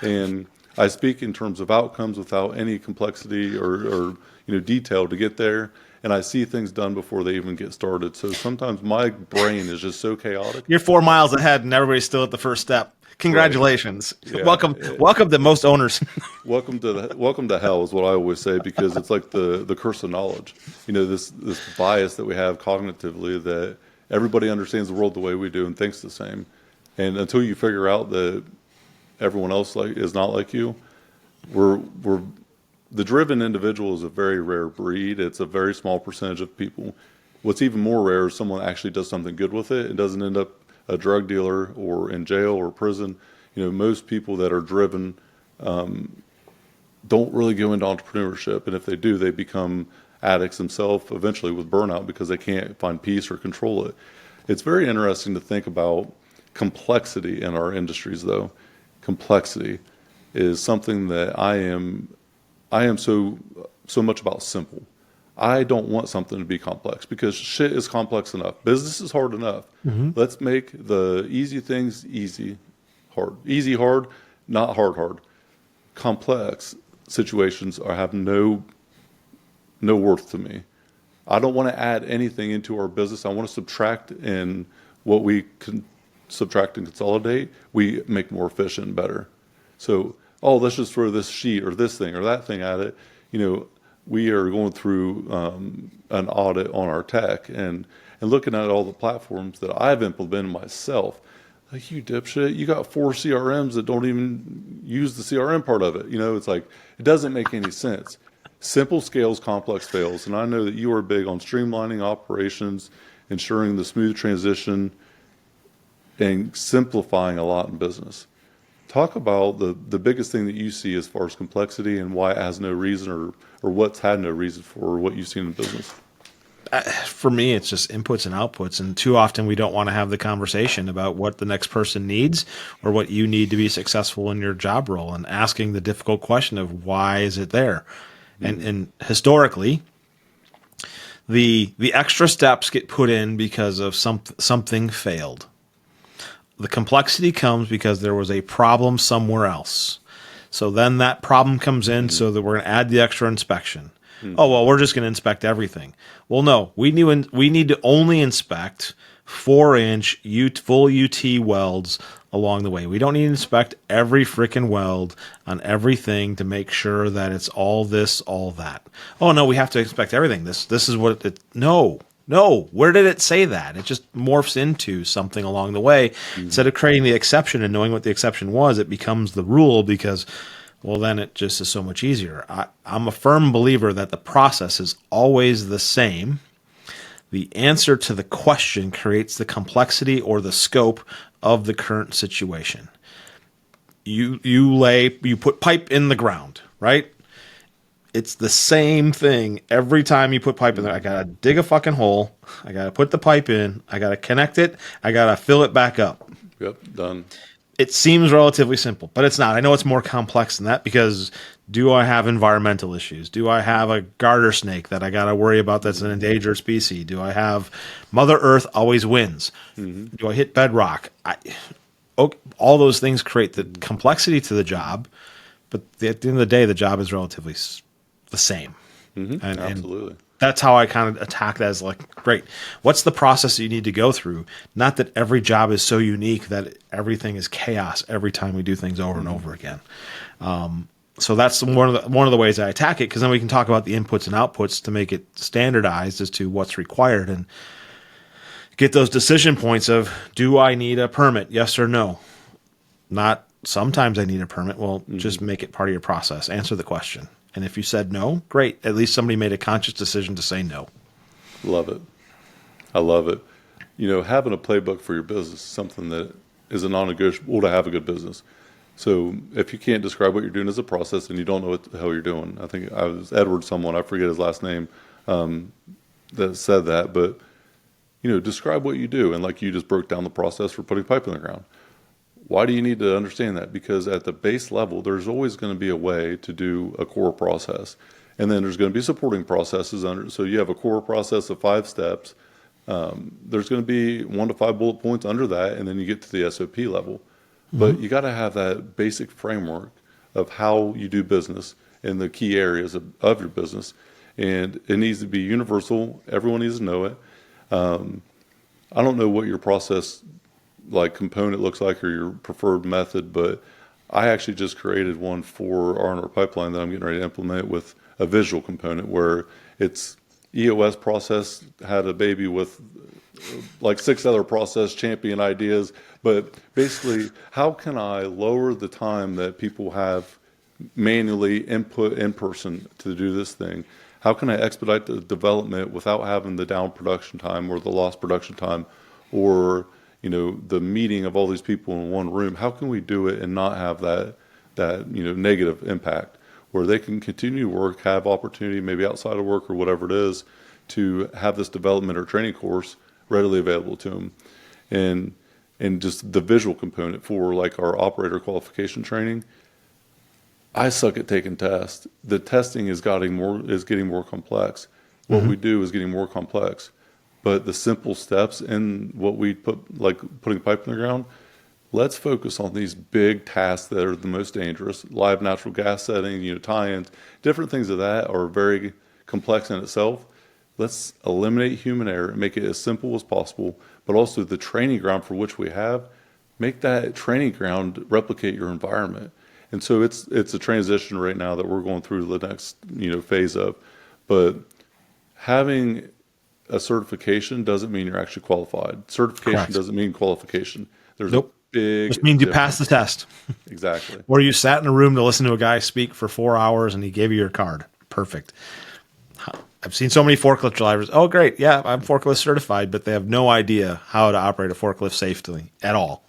A: And I speak in terms of outcomes without any complexity or detail to get there. And I see things done before they even get started. So sometimes my brain is just so chaotic.
C: You're 4 miles ahead, and everybody's still at the first step. Congratulations!
A: Right. Yeah.
C: Welcome to most owners.
A: welcome to hell is what I always say, because it's like the curse of knowledge. This bias that we have cognitively, that everybody understands the world the way we do and thinks the same. And until you figure out that everyone else is not like you, the driven individual is a very rare breed. It's a very small percentage of people. What's even more rare is someone actually does something good with it and doesn't end up a drug dealer or in jail or prison. Most people that are driven don't really go into entrepreneurship, and if they do, they become addicts themselves eventually with burnout, because they can't find peace or control it. It's very interesting to think about complexity in our industries, though. Complexity is something that I am so much about simple. I don't want something to be complex, because shit is complex enough. Business is hard enough. Let's make the easy things easy, hard. Easy, hard, not hard, hard. Complex situations have no no worth to me. I don't want to add anything into our business. I want to subtract, and what we can subtract and consolidate, we make more efficient and better. So, oh, let's just throw this sheet or this thing or that thing at it. We are going through an audit on our tech and looking at all the platforms that I've implemented myself. Like, you dipshit, you got 4 CRMs that don't even use the CRM part of it. It's like, it doesn't make any sense. Simple scales, complex fails. And I know that you are big on streamlining operations, ensuring the smooth transition, and simplifying a lot in business. Talk about the biggest thing that you see as far as complexity and why it has no reason, or what's had no reason for what you've seen in business.
C: For me, it's just inputs and outputs. And too often we don't want to have the conversation about what the next person needs or what you need to be successful in your job role, and asking the difficult question of why is it there? And historically, the extra steps get put in because of something failed. The complexity comes because there was a problem somewhere else. So then that problem comes in, so that we're going to add the extra inspection. Oh, well, we're just going to inspect everything. Well, no, we need to only inspect 4-inch full UT welds along the way. We don't need to inspect every freaking weld on everything to make sure that it's all this, all that. Oh, no, we have to inspect everything. This is what it. No. Where did it say that? It just morphs into something along the way. Instead of creating the exception and knowing what the exception was, it becomes the rule because, well, then it just is so much easier. I'm a firm believer that the process is always the same. The answer to the question creates the complexity or the scope of the current situation. You put pipe in the ground, right? It's the same thing every time you put pipe in there. I got to dig a fucking hole. I got to put the pipe in. I got to connect it. I got to fill it back up.
A: Yep, done.
C: It seems relatively simple, but it's not. I know it's more complex than that because do I have environmental issues? Do I have a garter snake that I got to worry about that's an endangered species? Do I have Mother Earth always wins? Mm-hmm. Do I hit bedrock? All those things create the complexity to the job, but at the end of the day, the job is relatively the same.
A: Mm-hmm. Absolutely.
C: And that's how I kind of attack that as like, great, what's the process that you need to go through? Not that every job is so unique that everything is chaos every time we do things over and over again. So that's one of the ways I attack it, because then we can talk about the inputs and outputs to make it standardized as to what's required and get those decision points of, do I need a permit? Yes or no? Not sometimes I need a permit. Well, just make it part of your process. Answer the question. And if you said no, great. At least somebody made a conscious decision to say no.
A: Love it. I love it. Having a playbook for your business is something that is a non-negotiable to have a good business. So if you can't describe what you're doing as a process, and you don't know what the hell you're doing, I think I was Edward someone, I forget his last name, that said that, but describe what you do. And like you just broke down the process for putting pipe in the ground. Why do you need to understand that? Because at the base level, there's always going to be a way to do a core process. And then there's going to be supporting processes under. So you have a core process of 5 steps. There's going to be 1 to 5 bullet points under that, and then you get to the SOP level. Mm-hmm. But you got to have that basic framework of how you do business in the key areas of your business. And it needs to be universal. Everyone needs to know it. I don't know what your process component looks like or your preferred method, but I actually just created one for R&R pipeline that I'm getting ready to implement with a visual component where it's EOS process had a baby with 6 other process champion ideas, but basically how can I lower the time that people have manually input in person to do this thing? How can I expedite the development without having the down production time or the lost production time or the meeting of all these people in one room? How can we do it and not have that negative impact where they can continue to work, have opportunity maybe outside of work or whatever it is to have this development or training course readily available to them? And just the visual component for our operator qualification training. I suck at taking tests. The testing is getting more complex. What we do is getting more complex. But the simple steps in what we put, like putting pipe in the ground, let's focus on these big tasks that are the most dangerous. Live natural gas setting, tie-ins, different things of that are very complex in itself. Let's eliminate human error and make it as simple as possible, but also the training ground for which we have, make that training ground replicate your environment. And so it's a transition right now that we're going through the next, phase of. But having a certification doesn't mean you're actually qualified. Certification
C: Correct.
A: doesn't mean qualification. There's
C: Nope.
A: a big
C: Just means you
A: difference.
C: passed the test.
A: Exactly.
C: Or you sat in a room to listen to a guy speak for 4 hours and he gave you your card. Perfect. I've seen so many forklift drivers. Oh, great. Yeah, I'm forklift certified, but they have no idea how to operate a forklift safely at all.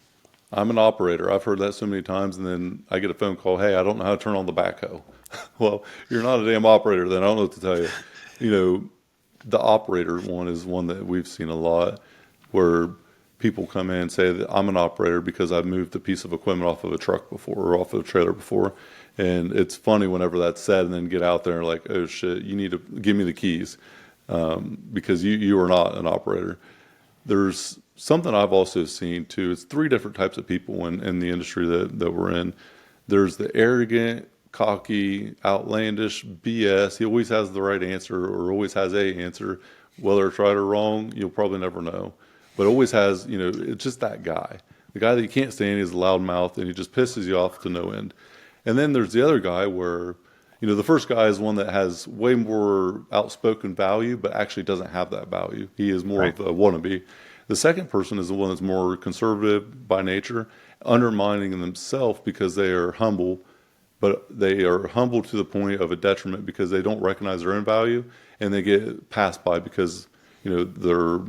A: I'm an operator. I've heard that so many times, and then I get a phone call, hey, I don't know how to turn on the backhoe. Well, you're not a damn operator then. I don't know what to tell you. The operator one is one that we've seen a lot where people come in and say that I'm an operator because I've moved a piece of equipment off of a truck before or off of a trailer before. And it's funny whenever that's said and then get out there and like, oh shit, you need to give me the keys because you are not an operator. There's something I've also seen too. It's three different types of people in the industry that we're in. There's the arrogant, cocky, outlandish BS. He always has the right answer or always has a answer. Whether it's right or wrong, you'll probably never know. But always has, it's just that guy. The guy that you can't stand, he's a loud mouth and he just pisses you off to no end. And then there's the other guy where, the first guy is one that has way more outspoken value, but actually doesn't have that value. He is more of a wannabe. The second person is the one that's more conservative by nature, undermining themselves because they are humble, but they are humble to the point of a detriment because they don't recognize their own value and they get passed by because, they're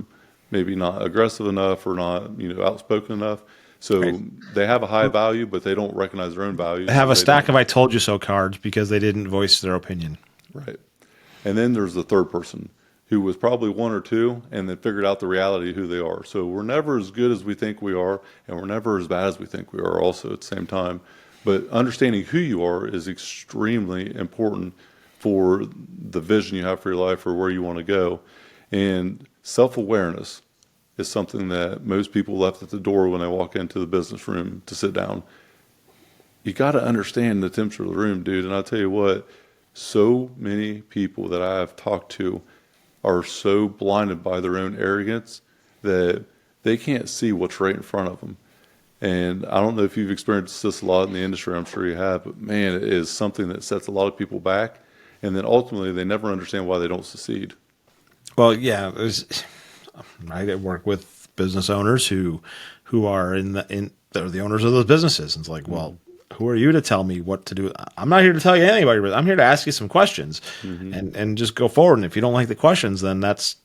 A: maybe not aggressive enough or not, outspoken enough. So they have a high value, but they don't recognize their own value.
C: They have a stack of I told you so cards because they didn't voice their opinion.
A: Right. And then there's the third person who was probably one or two and then figured out the reality of who they are. So we're never as good as we think we are, and we're never as bad as we think we are also at the same time. But understanding who you are is extremely important for the vision you have for your life or where you want to go. And self-awareness is something that most people left at the door when they walk into the business room to sit down. You got to understand the temperature of the room, dude. And I'll tell you what, so many people that I have talked to are so blinded by their own arrogance that they can't see what's right in front of them. And I don't know if you've experienced this a lot in the industry. I'm sure you have, but man, it is something that sets a lot of people back. And then ultimately they never understand why they don't succeed.
C: Well, yeah, I work with business owners who are they're the owners of those businesses. And it's like, well, who are you to tell me what to do? I'm not here to tell you anybody, but I'm here to ask you some questions and just go forward. And if you don't like the questions, then that's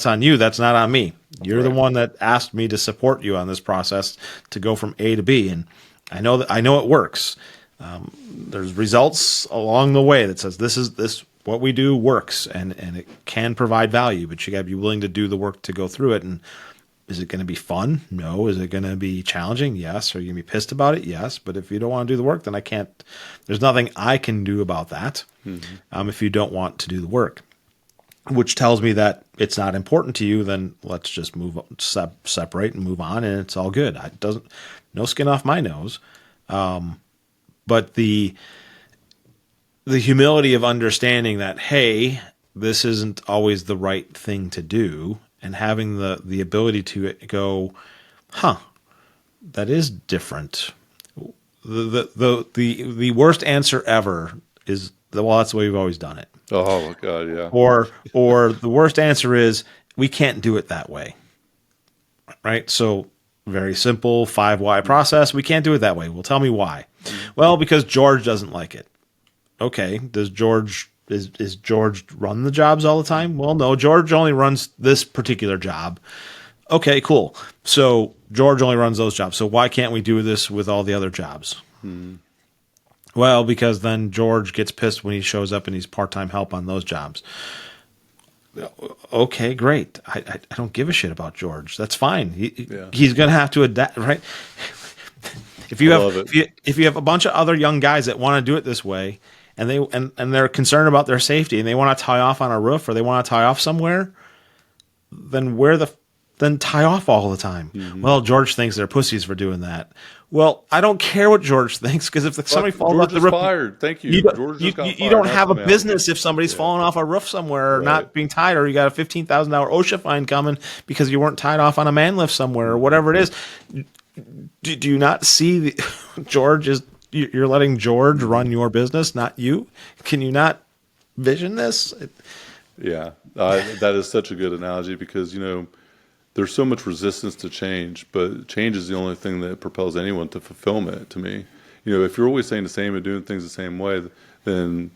C: on you. That's not on me. You're the one that asked me to support you on this process to go from A to B. And I know it works. There's results along the way that says this what we do works and it can provide value, but you got to be willing to do the work to go through it. And is it going to be fun? No. Is it going to be challenging? Yes. Are you going to be pissed about it? Yes. But if you don't want to do the work, then there's nothing I can do about that. If you don't want to do the work, which tells me that it's not important to you, then let's just separate and move on. And it's all good. No skin off my nose. But the humility of understanding that, hey, this isn't always the right thing to do, and having the ability to go, that is different. The worst answer ever is, well, that's the way we've always done it.
A: Oh my God, yeah.
C: Or the worst answer is, we can't do it that way. Right? So very simple 5 why process. We can't do it that way. Well, tell me why. Well, because George doesn't like it. Okay. Does George run the jobs all the time? Well, no, George only runs this particular job. Okay, cool. So George only runs those jobs. So why can't we do this with all the other jobs? Well, because then George gets pissed when he shows up and he's part-time help on those jobs. Okay, great. I don't give a shit about George. That's fine. He's going to have to adapt, right? If you have a bunch of other young guys that want to do it this way, and they're concerned about their safety, and they want to tie off on a roof or they want to tie off somewhere, then where the then tie off all the time.
A: Mm-hmm.
C: Well, George thinks they're pussies for doing that. Well, I don't care what George thinks, because if somebody falls
A: George
C: off the
A: is
C: roof,
A: fired. Thank you.
C: you don't,
A: George just got
C: you
A: fired.
C: don't
A: Not
C: have a
A: somebody else.
C: business if somebody's
A: Yeah.
C: falling off a roof somewhere or
A: Right.
C: not being tied, or you got a $15,000 OSHA fine coming because you weren't tied off on a man lift somewhere or whatever it is. Do you not see George is you're letting George run your business, not you? Can you not vision this?
A: Yeah, that is such a good analogy because, there's so much resistance to change, but change is the only thing that propels anyone to fulfillment to me. If you're always saying the same and doing things the same way, then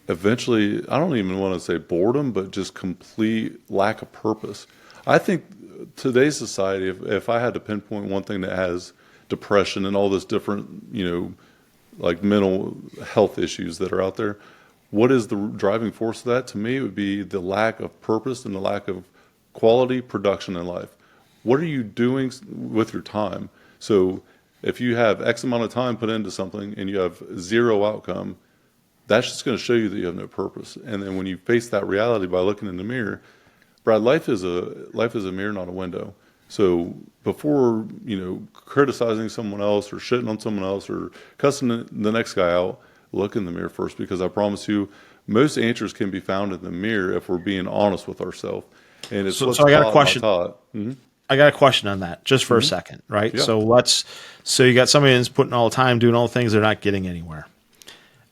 A: eventually, I don't even want to say boredom, but just complete lack of purpose. I think today's society, if I had to pinpoint one thing that has depression and all this different, like mental health issues that are out there, what is the driving force of that? To me, it would be the lack of purpose and the lack of quality production in life. What are you doing with your time? So if you have X amount of time put into something and you have zero outcome, that's just going to show you that you have no purpose. And then when you face that reality by looking in the mirror, Brad, life is a mirror, not a window. So before, criticizing someone else or shitting on someone else or cussing the next guy out, look in the mirror first, because I promise you, most answers can be found in the mirror if we're being honest with ourselves. And it's
C: So I got a question.
A: Mm-hmm.
C: I got a question on that just for a second, right?
A: Yeah.
C: So you got somebody that's putting all the time, doing all the things, they're not getting anywhere.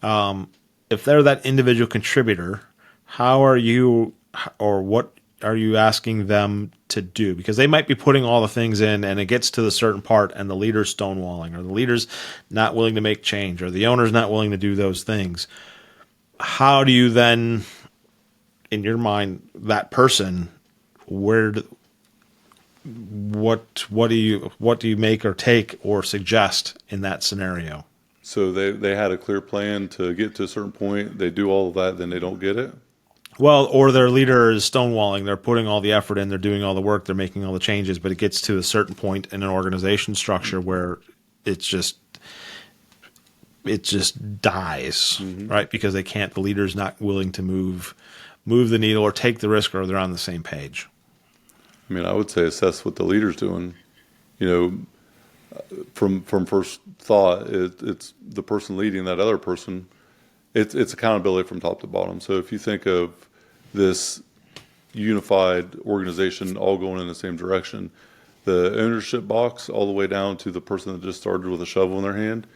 C: If they're that individual contributor, how are you, or what are you asking them to do? Because they might be putting all the things in and it gets to the certain part and the leader's stonewalling, or the leader's not willing to make change, or the owner's not willing to do those things. How do you then, in your mind, that person, what do you make or take or suggest in that scenario?
A: So they had a clear plan to get to a certain point. They do all of that, then they don't get it.
C: Well, or their leader is stonewalling. They're putting all the effort in. They're doing all the work. They're making all the changes, but it gets to a certain point in an organization structure where it just dies, right? Because the leader's not willing to move the needle or take the risk, or they're on the same page.
A: I mean, I would say assess what the leader's doing. From first thought, it's the person leading that other person. It's accountability from top to bottom. So if you think of this unified organization all going in the same direction, the ownership box all the way down to the person that just started with a shovel in their hand,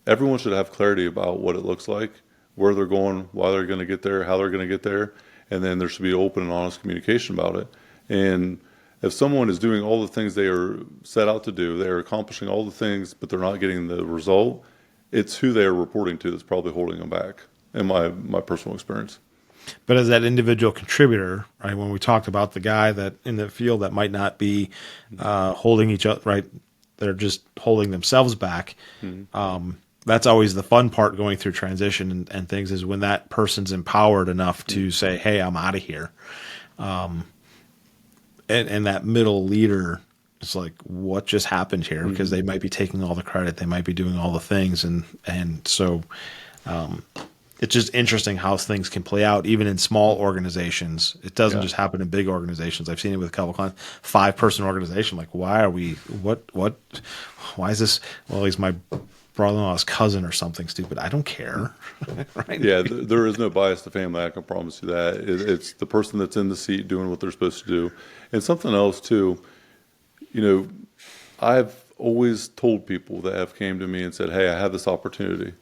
A: everyone should have clarity about what it looks like, where they're going, why they're going to get there, how they're going to get there, and then there should be open and honest communication about it. And if someone is doing all the things they are set out to do, they are accomplishing all the things, but they're not getting the result, it's who they are reporting to that's probably holding them back, in my personal experience.
C: But as that individual contributor, right, when we talked about the guy that in the field that might not be holding each other, right, they're just holding themselves back. That's always the fun part going through transition and things, is when that person's empowered enough to say, hey, I'm out of here. And that middle leader is like, what just happened here? Because they might be taking all the credit. They might be doing all the things. And so it's just interesting how things can play out, even in small organizations. It doesn't just happen in big organizations. I've seen it with a couple of clients, 5-person organization. Like, why is this? Well, he's my brother-in-law's cousin or something stupid. I don't care. Right?
A: Yeah, there is no bias to family. I can promise you that. It's the person that's in the seat doing what they're supposed to do. And something else too, I've always told people that have came to me and said, hey, I have this opportunity.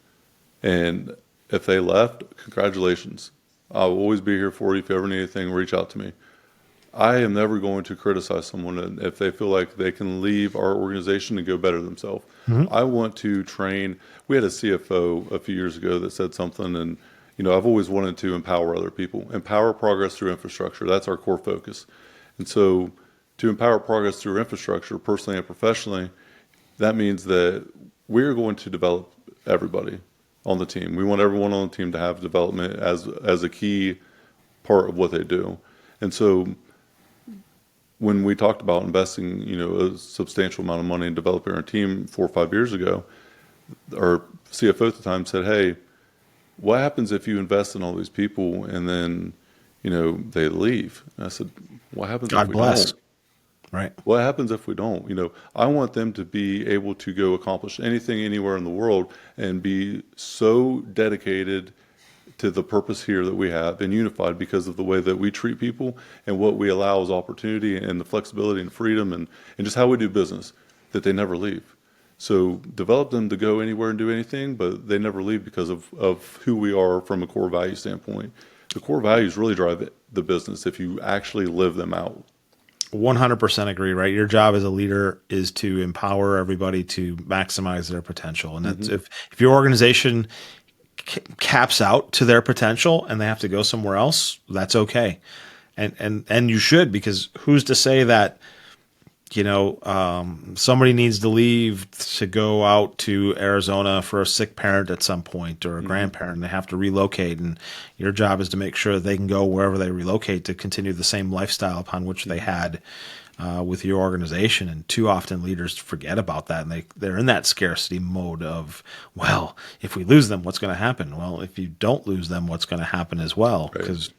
A: And if they left, congratulations. I'll always be here for you. If you ever need anything, reach out to me. I am never going to criticize someone if they feel like they can leave our organization and go better themselves. I want to train. We had a CFO a few years ago that said something, and I've always wanted to empower other people, empower progress through infrastructure. That's our core focus. And so to empower progress through infrastructure, personally and professionally, that means that we're going to develop everybody on the team. We want everyone on the team to have development as a key part of what they do. And so when we talked about investing, a substantial amount of money in developing our team 4 or 5 years ago, our CFO at the time said, hey, what happens if you invest in all these people and then, they leave? And I said, what happens
C: God
A: if we
C: bless.
A: don't?
C: Right.
A: What happens if we don't? I want them to be able to go accomplish anything anywhere in the world and be so dedicated to the purpose here that we have and unified because of the way that we treat people and what we allow as opportunity and the flexibility and freedom and just how we do business, that they never leave. So develop them to go anywhere and do anything, but they never leave because of who we are from a core value standpoint. The core values really drive the business if you actually live them out.
C: 100% agree, right? Your job as a leader is to empower everybody to maximize their potential. And that's if your organization caps out to their potential and they have to go somewhere else, that's okay. And you should, because who's to say that, somebody needs to leave to go out to Arizona for a sick parent at some point or a grandparent, and they have to relocate. And your job is to make sure that they can go wherever they relocate to continue the same lifestyle upon which they had with your organization. And too often leaders forget about that, and they're in that scarcity mode of, well, if we lose them, what's going to happen? Well, if you don't lose them, what's going to happen as well? Because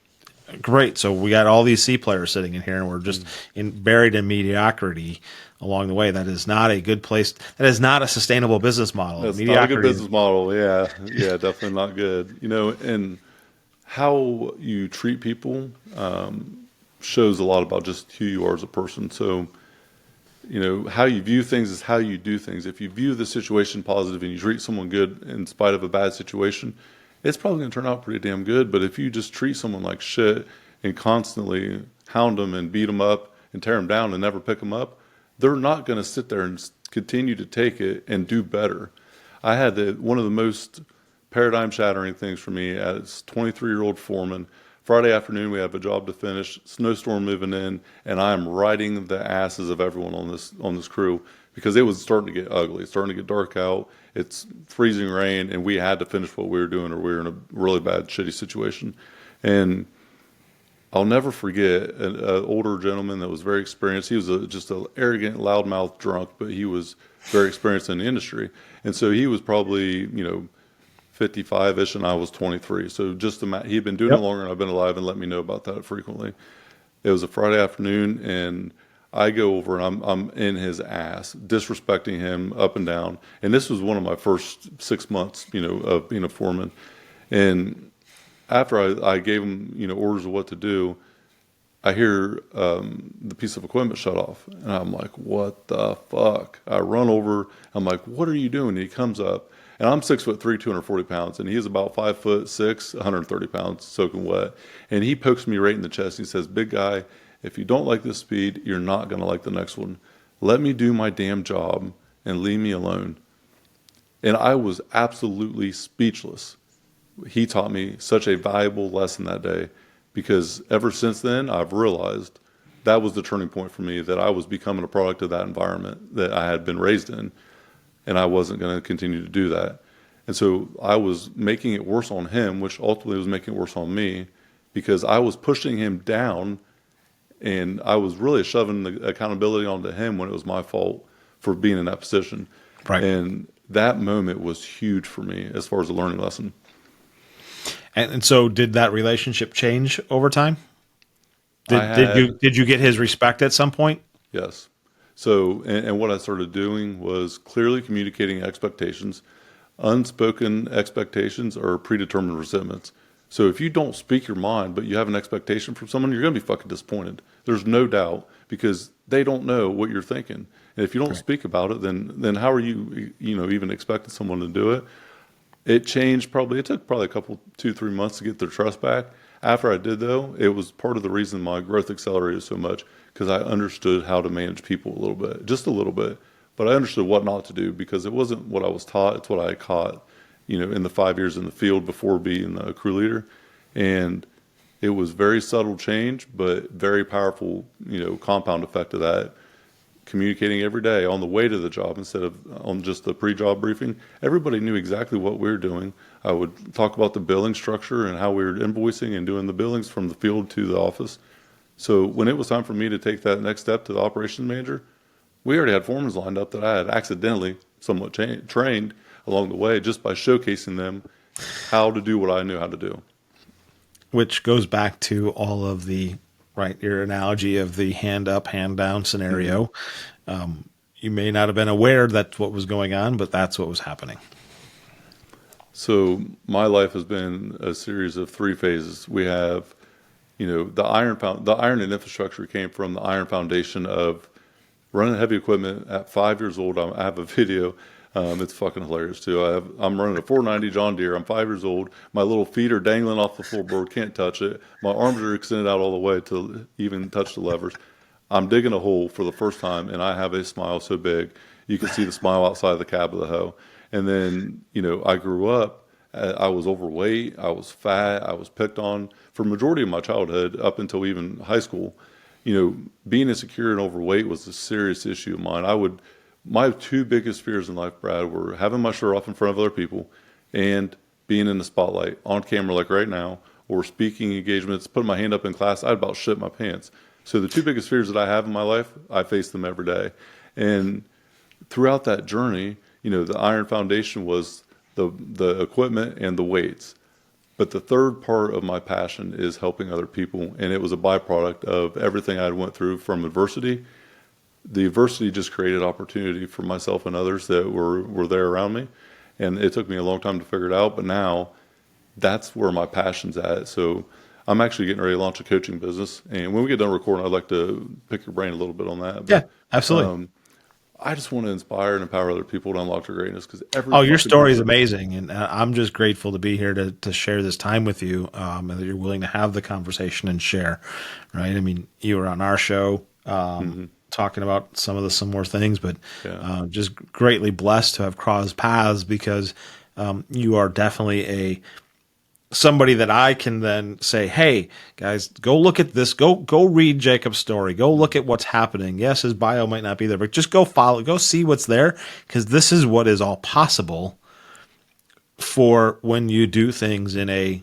C: great. So we got all these C players sitting in here, and we're just buried in mediocrity along the way. That is not a good place. That is not a sustainable business model.
A: That's not a good business model. Yeah, definitely not good. And how you treat people shows a lot about just who you are as a person. So, how you view things is how you do things. If you view the situation positive and you treat someone good in spite of a bad situation, it's probably going to turn out pretty damn good. But if you just treat someone like shit and constantly hound them and beat them up and tear them down and never pick them up, they're not going to sit there and continue to take it and do better. I had one of the most paradigm shattering things for me as 23-year-old foreman. Friday afternoon, we have a job to finish, snowstorm moving in, and I'm riding the asses of everyone on this crew because it was starting to get ugly. It's starting to get dark out. It's freezing rain, and we had to finish what we were doing, or we were in a really bad, shitty situation. And I'll never forget an older gentleman that was very experienced. He was just an arrogant, loudmouth drunk, but he was very experienced in the industry. And so he was probably, 55-ish, and I was 23. So he'd been doing it longer than I've been alive and let me know about that frequently. It was a Friday afternoon, and I go over and I'm in his ass, disrespecting him up and down. And this was one of my first 6 months, of being a foreman. And after I gave him, orders of what to do, I hear the piece of equipment shut off. And I'm like, what the fuck? I run over. I'm like, what are you doing? And he comes up. And I'm 6'3", 240 pounds. And he's about 5'6", 130 pounds, soaking wet. And he pokes me right in the chest. He says, big guy, if you don't like this speed, you're not going to like the next one. Let me do my damn job and leave me alone. And I was absolutely speechless. He taught me such a valuable lesson that day, because ever since then, I've realized that was the turning point for me, that I was becoming a product of that environment that I had been raised in, and I wasn't going to continue to do that. And so I was making it worse on him, which ultimately was making it worse on me, because I was pushing him down, and I was really shoving the accountability onto him when it was my fault for being in that position.
C: Right.
A: And that moment was huge for me as far as a learning lesson.
C: And so did that relationship change over time? Did you get his respect at some point?
A: Yes. So, and what I started doing was clearly communicating expectations. Unspoken expectations are predetermined resentments. So if you don't speak your mind, but you have an expectation from someone, you're going to be fucking disappointed. There's no doubt, because they don't know what you're thinking. And if you don't speak about it, then how are you, even expecting someone to do it? It changed it took probably a couple, 2-3 months to get their trust back. After I did, though, it was part of the reason my growth accelerated so much, because I understood how to manage people a little bit, just a little bit. But I understood what not to do, because it wasn't what I was taught, it's what I caught, in the 5 years in the field before being a crew leader. And it was very subtle change, but very powerful, compound effect of that. Communicating every day on the way to the job instead of on just the pre-job briefing. Everybody knew exactly what we were doing. I would talk about the billing structure and how we were invoicing and doing the billings from the field to the office. So when it was time for me to take that next step to the operations manager, we already had foremans lined up that I had accidentally somewhat trained along the way, just by showcasing them how to do what I knew how to do.
C: Which goes back to all of the right? Your analogy of the hand up, hand down scenario. You may not have been aware that's what was going on, but that's what was happening.
A: So my life has been a series of three phases. We have, the iron and infrastructure came from the iron foundation of running heavy equipment at 5 years old. I have a video. It's fucking hilarious too. I'm running a 490 John Deere. I'm 5 years old. My little feet are dangling off the floorboard. Can't touch it. My arms are extended out all the way to even touch the levers. I'm digging a hole for the first time, and I have a smile so big you can see the smile outside the cab of the hoe. And then, I grew up. I was overweight. I was fat. I was picked on for the majority of my childhood up until even high school. Being insecure and overweight was a serious issue of mine. My two biggest fears in life, Brad, were having my shirt off in front of other people and being in the spotlight on camera like right now, or speaking engagements, putting my hand up in class. I'd about shit my pants. So the two biggest fears that I have in my life, I face them every day. And throughout that journey, the iron foundation was the equipment and the weights. But the third part of my passion is helping other people, and it was a byproduct of everything I went through from adversity. The adversity just created opportunity for myself and others that were there around me, and it took me a long time to figure it out, but now that's where my passion's at. So I'm actually getting ready to launch a coaching business, and when we get done recording, I'd like to pick your brain a little bit on that. But,
C: Yeah, absolutely.
A: I just want to inspire and empower other people to unlock their greatness, because
C: your story is amazing, and I'm just grateful to be here to share this time with you, and that you're willing to have the conversation and share. Right? I mean, you were on our show talking about some of the similar things, but just greatly blessed to have crossed paths, because you are definitely somebody that I can then say, hey, guys, go look at this. Go read Jacob's story. Go look at what's happening. Yes, his bio might not be there, but just go see what's there, because this is what is all possible for when you do things in a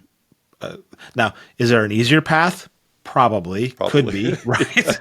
C: now, is there an easier path? Probably. Could be, right?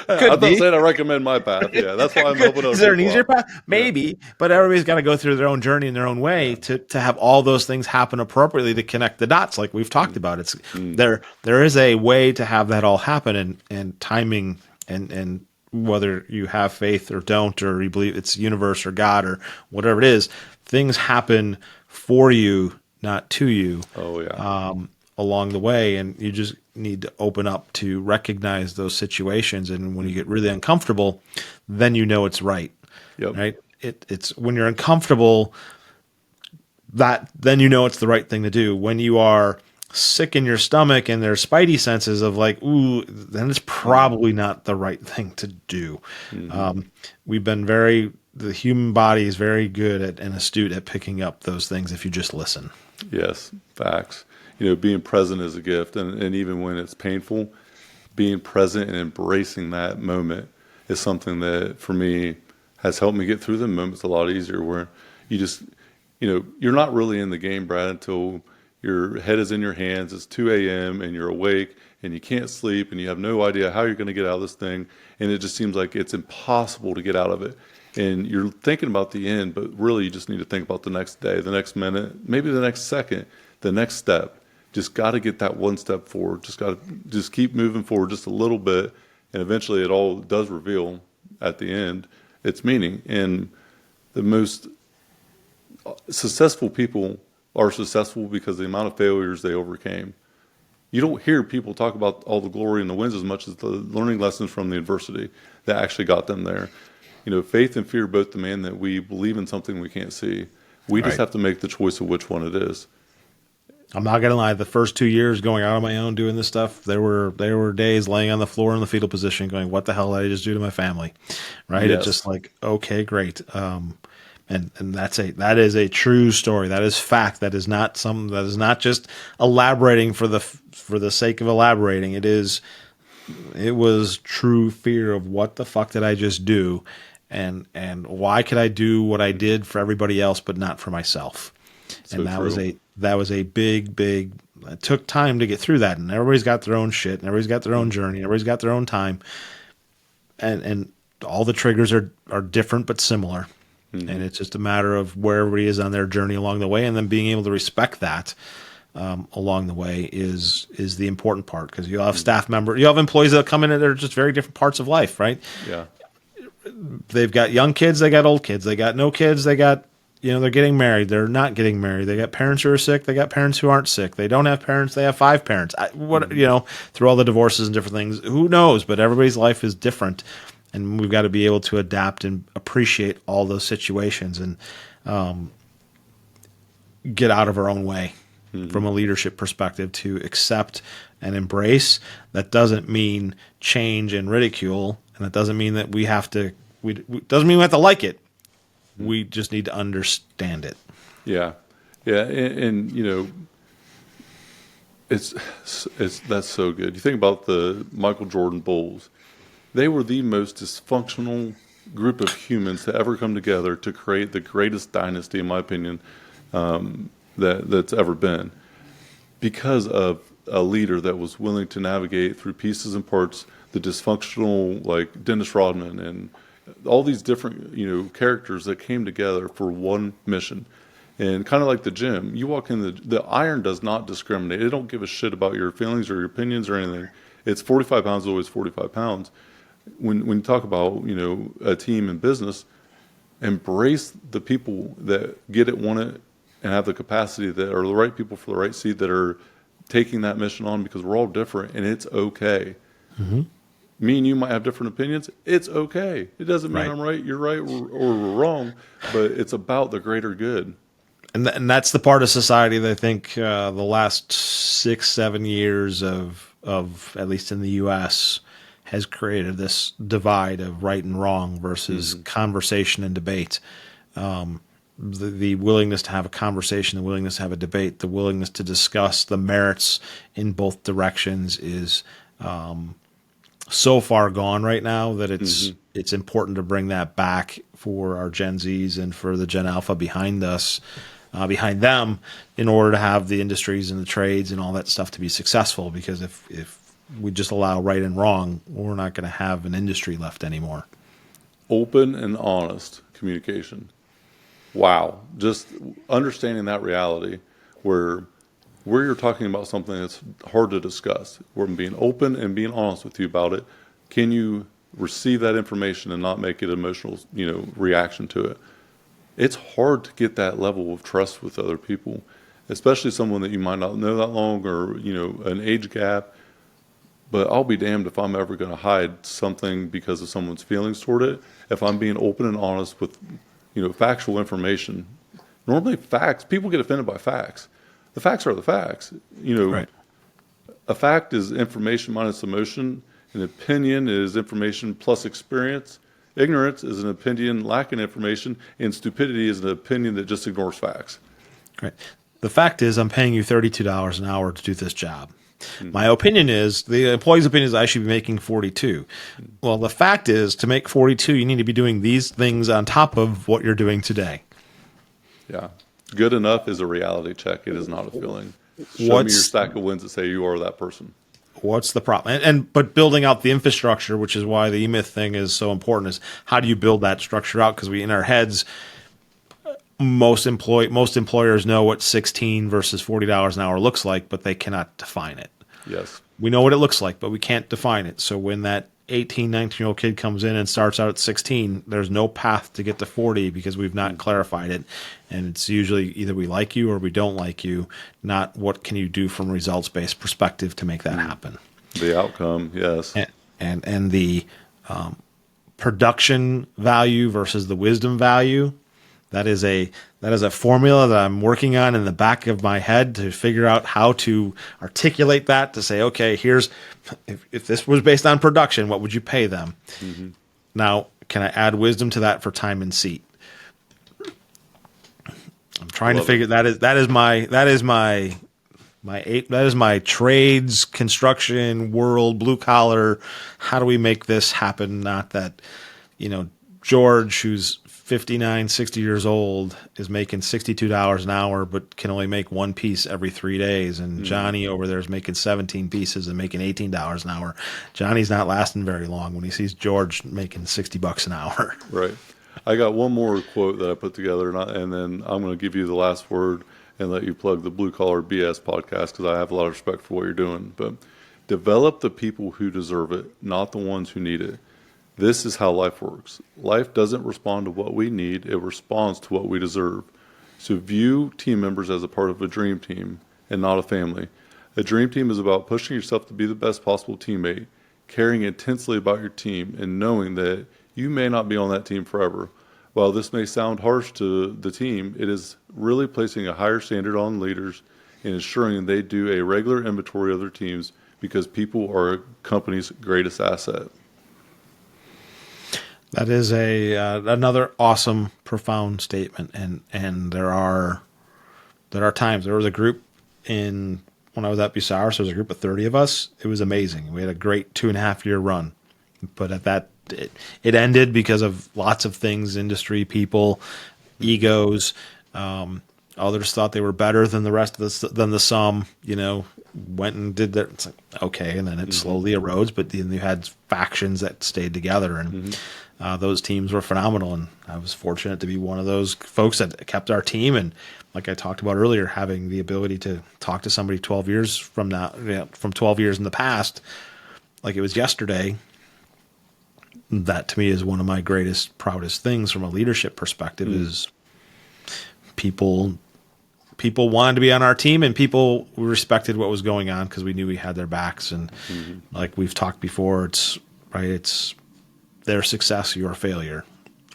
A: I'm not saying I recommend my path. Yeah, that's why I'm hoping.
C: Is there an easier path? Maybe, but everybody's got to go through their own journey in their own way to have all those things happen appropriately to connect the dots, like we've talked about. It's there is a way to have that all happen, and timing, and whether you have faith or don't, or you believe it's universe or God or whatever it is, things happen for you, not to you.
A: Oh yeah.
C: Along the way, and you just need to open up to recognize those situations. And when you get really uncomfortable, then you know it's right.
A: Yep.
C: Right? It's when you're uncomfortable that then you know it's the right thing to do. When you are sick in your stomach and there's spidey senses of like, ooh, then it's probably not the right thing to do. We've been the human body is very good and astute at picking up those things if you just listen.
A: Yes, facts. Being present is a gift, and even when it's painful, being present and embracing that moment is something that, for me, has helped me get through the moments a lot easier, where you just, you're not really in the game, Brad, until your head is in your hands, it's 2 a.m., and you're awake, and you can't sleep, and you have no idea how you're going to get out of this thing, and it just seems like it's impossible to get out of it. And you're thinking about the end, but really you just need to think about the next day, the next minute, maybe the next second, the next step. Just got to get that one step forward. Just keep moving forward just a little bit, and eventually it all does reveal at the end its meaning. And the most successful people are successful because of the amount of failures they overcame. You don't hear people talk about all the glory and the wins as much as the learning lessons from the adversity that actually got them there. Faith and fear both demand that we believe in something we can't see. We just have to make the choice of which one it is.
C: I'm not gonna lie. The first 2 years going out on my own doing this stuff, there were days laying on the floor in the fetal position, going, "What the hell did I just do to my family?" Right?
A: Yes.
C: It's just like, okay, great. And that is a true story. That is fact. That is not just elaborating for the sake of elaborating. It was true fear of what the fuck did I just do, and why could I do what I did for everybody else but not for myself?
A: So
C: and that
A: true.
C: was a big, it took time to get through that. And everybody's got their own shit, and everybody's got their own journey, and everybody's got their own time. And all the triggers are different but similar. And it's just a matter of where everybody is on their journey along the way, and then being able to respect that. along the way is the important part, because you have staff members, you have employees that come in and they're just very different parts of life, right?
A: Yeah.
C: They've got young kids, they got old kids, they got no kids, they got, they're getting married, they're not getting married, they got parents who are sick, they got parents who aren't sick, they don't have parents, they have 5 parents. Through all the divorces and different things, who knows? But everybody's life is different, and we've got to be able to adapt and appreciate all those situations and get out of our own way from a leadership perspective to accept and embrace. That doesn't mean change and ridicule, and it doesn't mean that we have to. Doesn't mean we have to like it. We just need to understand it.
A: Yeah, yeah, and it's that's so good. You think about the Michael Jordan Bulls; they were the most dysfunctional group of humans to ever come together to create the greatest dynasty, in my opinion, that's ever been, because of a leader that was willing to navigate through pieces and parts the dysfunctional, like Dennis Rodman and all these different characters that came together for one mission. And kind of like the gym, you walk in, the iron does not discriminate. It don't give a shit about your feelings or your opinions or anything. It's 45 pounds is always 45 pounds. When you talk about a team in business, embrace the people that get it, want it, and have the capacity, that are the right people for the right seat, that are taking that mission on, because we're all different and it's okay. Me and you might have different opinions. It's okay. It doesn't mean I'm right, you're right, or we're wrong, but it's about the greater good.
C: And that's the part of society that I think the last 6-7 years of at least in the U.S. has created this divide of right and wrong versus conversation and debate. The willingness to have a conversation, the willingness to have a debate, the willingness to discuss the merits in both directions is so far gone right now that it's important to bring that back for our Gen Zs and for the Gen Alpha behind us, behind them, in order to have the industries and the trades and all that stuff to be successful. Because if we just allow right and wrong, we're not going to have an industry left anymore.
A: Open and honest communication. Wow. Just understanding that reality where you're talking about something that's hard to discuss. We're being open and being honest with you about it. Can you receive that information and not make it emotional, reaction to it? It's hard to get that level of trust with other people, especially someone that you might not know that long, or, an age gap. But I'll be damned if I'm ever going to hide something because of someone's feelings toward it. If I'm being open and honest with, factual information. Normally facts, people get offended by facts. The facts are the facts.
C: Right.
A: A fact is information minus emotion. An opinion is information plus experience. Ignorance is an opinion lacking information. And stupidity is an opinion that just ignores facts.
C: Right. The fact is, I'm paying you $32 an hour to do this job. My opinion is, the employee's opinion is, I should be making 42. Well, the fact is, to make 42, you need to be doing these things on top of what you're doing today.
A: Yeah. Good enough is a reality check. It is not a feeling. Show me your stack of wins that say you are that person.
C: What's the problem? But building out the infrastructure, which is why the E-Myth thing is so important, is how do you build that structure out? Because in our heads, most employers know what 16 versus $40 an hour looks like, but they cannot define it.
A: Yes.
C: We know what it looks like, but we can't define it. So when that 18, 19-year-old kid comes in and starts out at 16, there's no path to get to 40 because we've not clarified it. And it's usually either we like you or we don't like you, not what can you do from a results-based perspective to make that happen.
A: The outcome, yes.
C: And the production value versus the wisdom value, that is a formula that I'm working on in the back of my head to figure out how to articulate that, to say, okay, here's, if this was based on production, what would you pay them? Now, can I add wisdom to that for time and seat? I'm trying to figure that is my trades, construction, world, blue collar. How do we make this happen? Not that, George, who's 59, 60 years old, is making $62 an hour, but can only make one piece every 3 days. And Johnny over there is making 17 pieces and making $18 an hour. Johnny's not lasting very long when he sees George making $60 an hour.
A: Right. I got one more quote that I put together, and then I'm going to give you the last word, and let you plug the Blue Collar BS podcast because I have a lot of respect for what you're doing. But develop the people who deserve it, not the ones who need it. This is how life works. Life doesn't respond to what we need, it responds to what we deserve. So view team members as a part of a dream team and not a family. A dream team is about pushing yourself to be the best possible teammate, caring intensely about your team, and knowing that you may not be on that team forever. While this may sound harsh to the team, it is really placing a higher standard on leaders and ensuring they do a regular inventory of their teams because people are a company's greatest asset.
C: That is another awesome, profound statement, and there are times. There was a group when I was at Bucyrus. There was a group of 30 of us. It was amazing. We had a great 2.5-year run, but at that it ended because of lots of things: industry, people, egos. Others thought they were better than the rest of than the sum. Went and did that. It's like, okay, and then it slowly erodes. But then you had factions that stayed together, and those teams were phenomenal. And I was fortunate to be one of those folks that kept our team. And like I talked about earlier, having the ability to talk to somebody 12 years from now, from 12 years in the past, like it was yesterday. That to me is one of my greatest, proudest things from a leadership perspective is people wanted to be on our team, and people respected what was going on because we knew we had their backs. And like we've talked before, it's their success, your failure,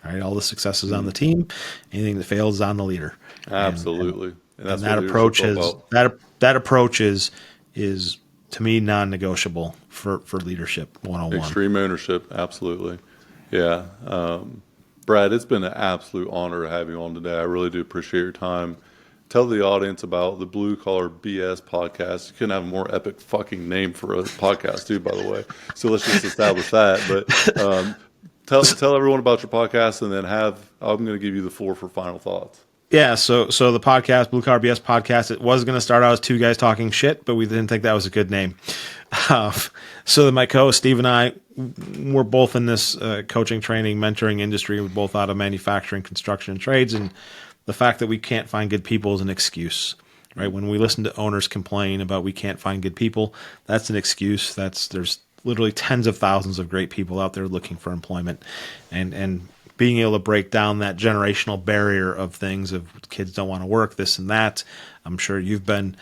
C: right? All the success is on the team. Anything that fails is on the leader.
A: Absolutely.
C: And that approach is to me non-negotiable for leadership 101.
A: Extreme ownership, absolutely. Yeah. Brad, it's been an absolute honor to have you on today. I really do appreciate your time. Tell the audience about the Blue Collar BS podcast. You couldn't have a more epic fucking name for a podcast too, by the way. So let's just establish that. But tell everyone about your podcast, and then I'm going to give you the floor for final thoughts.
C: Yeah, so the podcast, Blue Collar BS podcast, it was going to start out as two guys talking shit, but we didn't think that was a good name. So my co-host Steve and I, we're both in this coaching, training, mentoring industry. We're both out of manufacturing, construction, and trades, and the fact that we can't find good people is an excuse, right? When we listen to owners complain about we can't find good people, that's an excuse. There's literally tens of thousands of great people out there looking for employment, and being able to break down that generational barrier of things of kids don't want to work, this and that. I'm sure you've been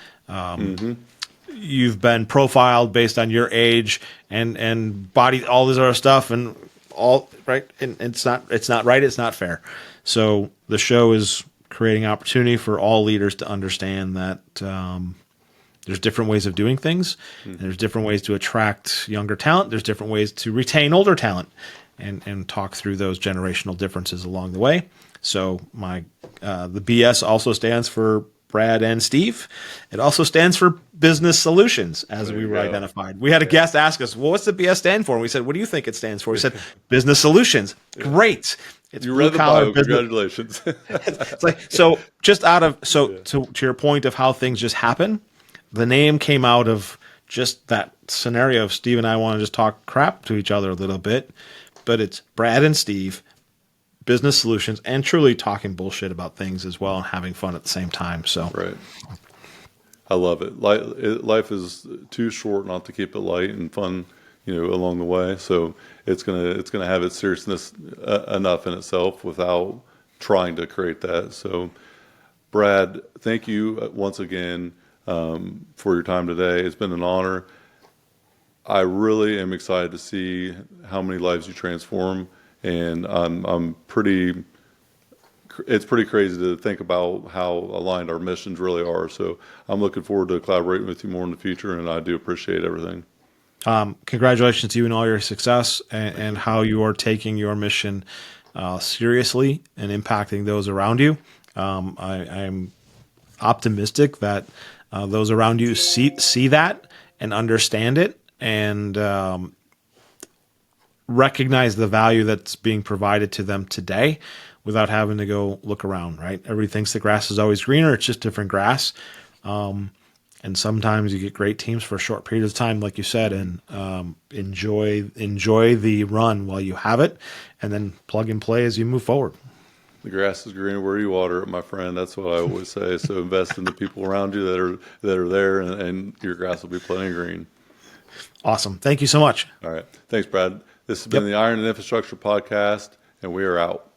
C: profiled based on your age and body, all this other stuff, and all right. And it's not right. It's not fair. So the show is creating opportunity for all leaders to understand that there's different ways of doing things. And there's different ways to attract younger talent. There's different ways to retain older talent. And talk through those generational differences along the way. So the BS also stands for Brad and Steve. It also stands for Business Solutions, as we were identified. We had a guest ask us, well, what's the BS stand for? And we said, what do you think it stands for? He said, Business Solutions. Great. It's
A: you read the bio. Congratulations.
C: It's like, so to your point of how things just happen, the name came out of just that scenario of Steve and I want to just talk crap to each other a little bit. But it's Brad and Steve, Business Solutions, and truly talking bullshit about things as well and having fun at the same time. So
A: right, I love it. Life is too short not to keep it light and fun, along the way. So it's gonna have its seriousness enough in itself without trying to create that. So, Brad, thank you once again for your time today. It's been an honor. I really am excited to see how many lives you transform, and it's pretty crazy to think about how aligned our missions really are. So I'm looking forward to collaborating with you more in the future, and I do appreciate everything.
C: Congratulations to you and all your success and how you are taking your mission seriously and impacting those around you. I'm optimistic that those around you see that and understand it, and recognize the value that's being provided to them today without having to go look around, right? Everybody thinks the grass is always greener. It's just different grass. And sometimes you get great teams for a short period of time, like you said, and enjoy the run while you have it, and then plug and play as you move forward.
A: The grass is greener where you water it, my friend. That's what I always say. So invest in the people around you that are there, and your grass will be plenty green.
C: Awesome. Thank you so much.
A: All right. Thanks, Brad. This has been the Iron and Infrastructure Podcast, and we are out.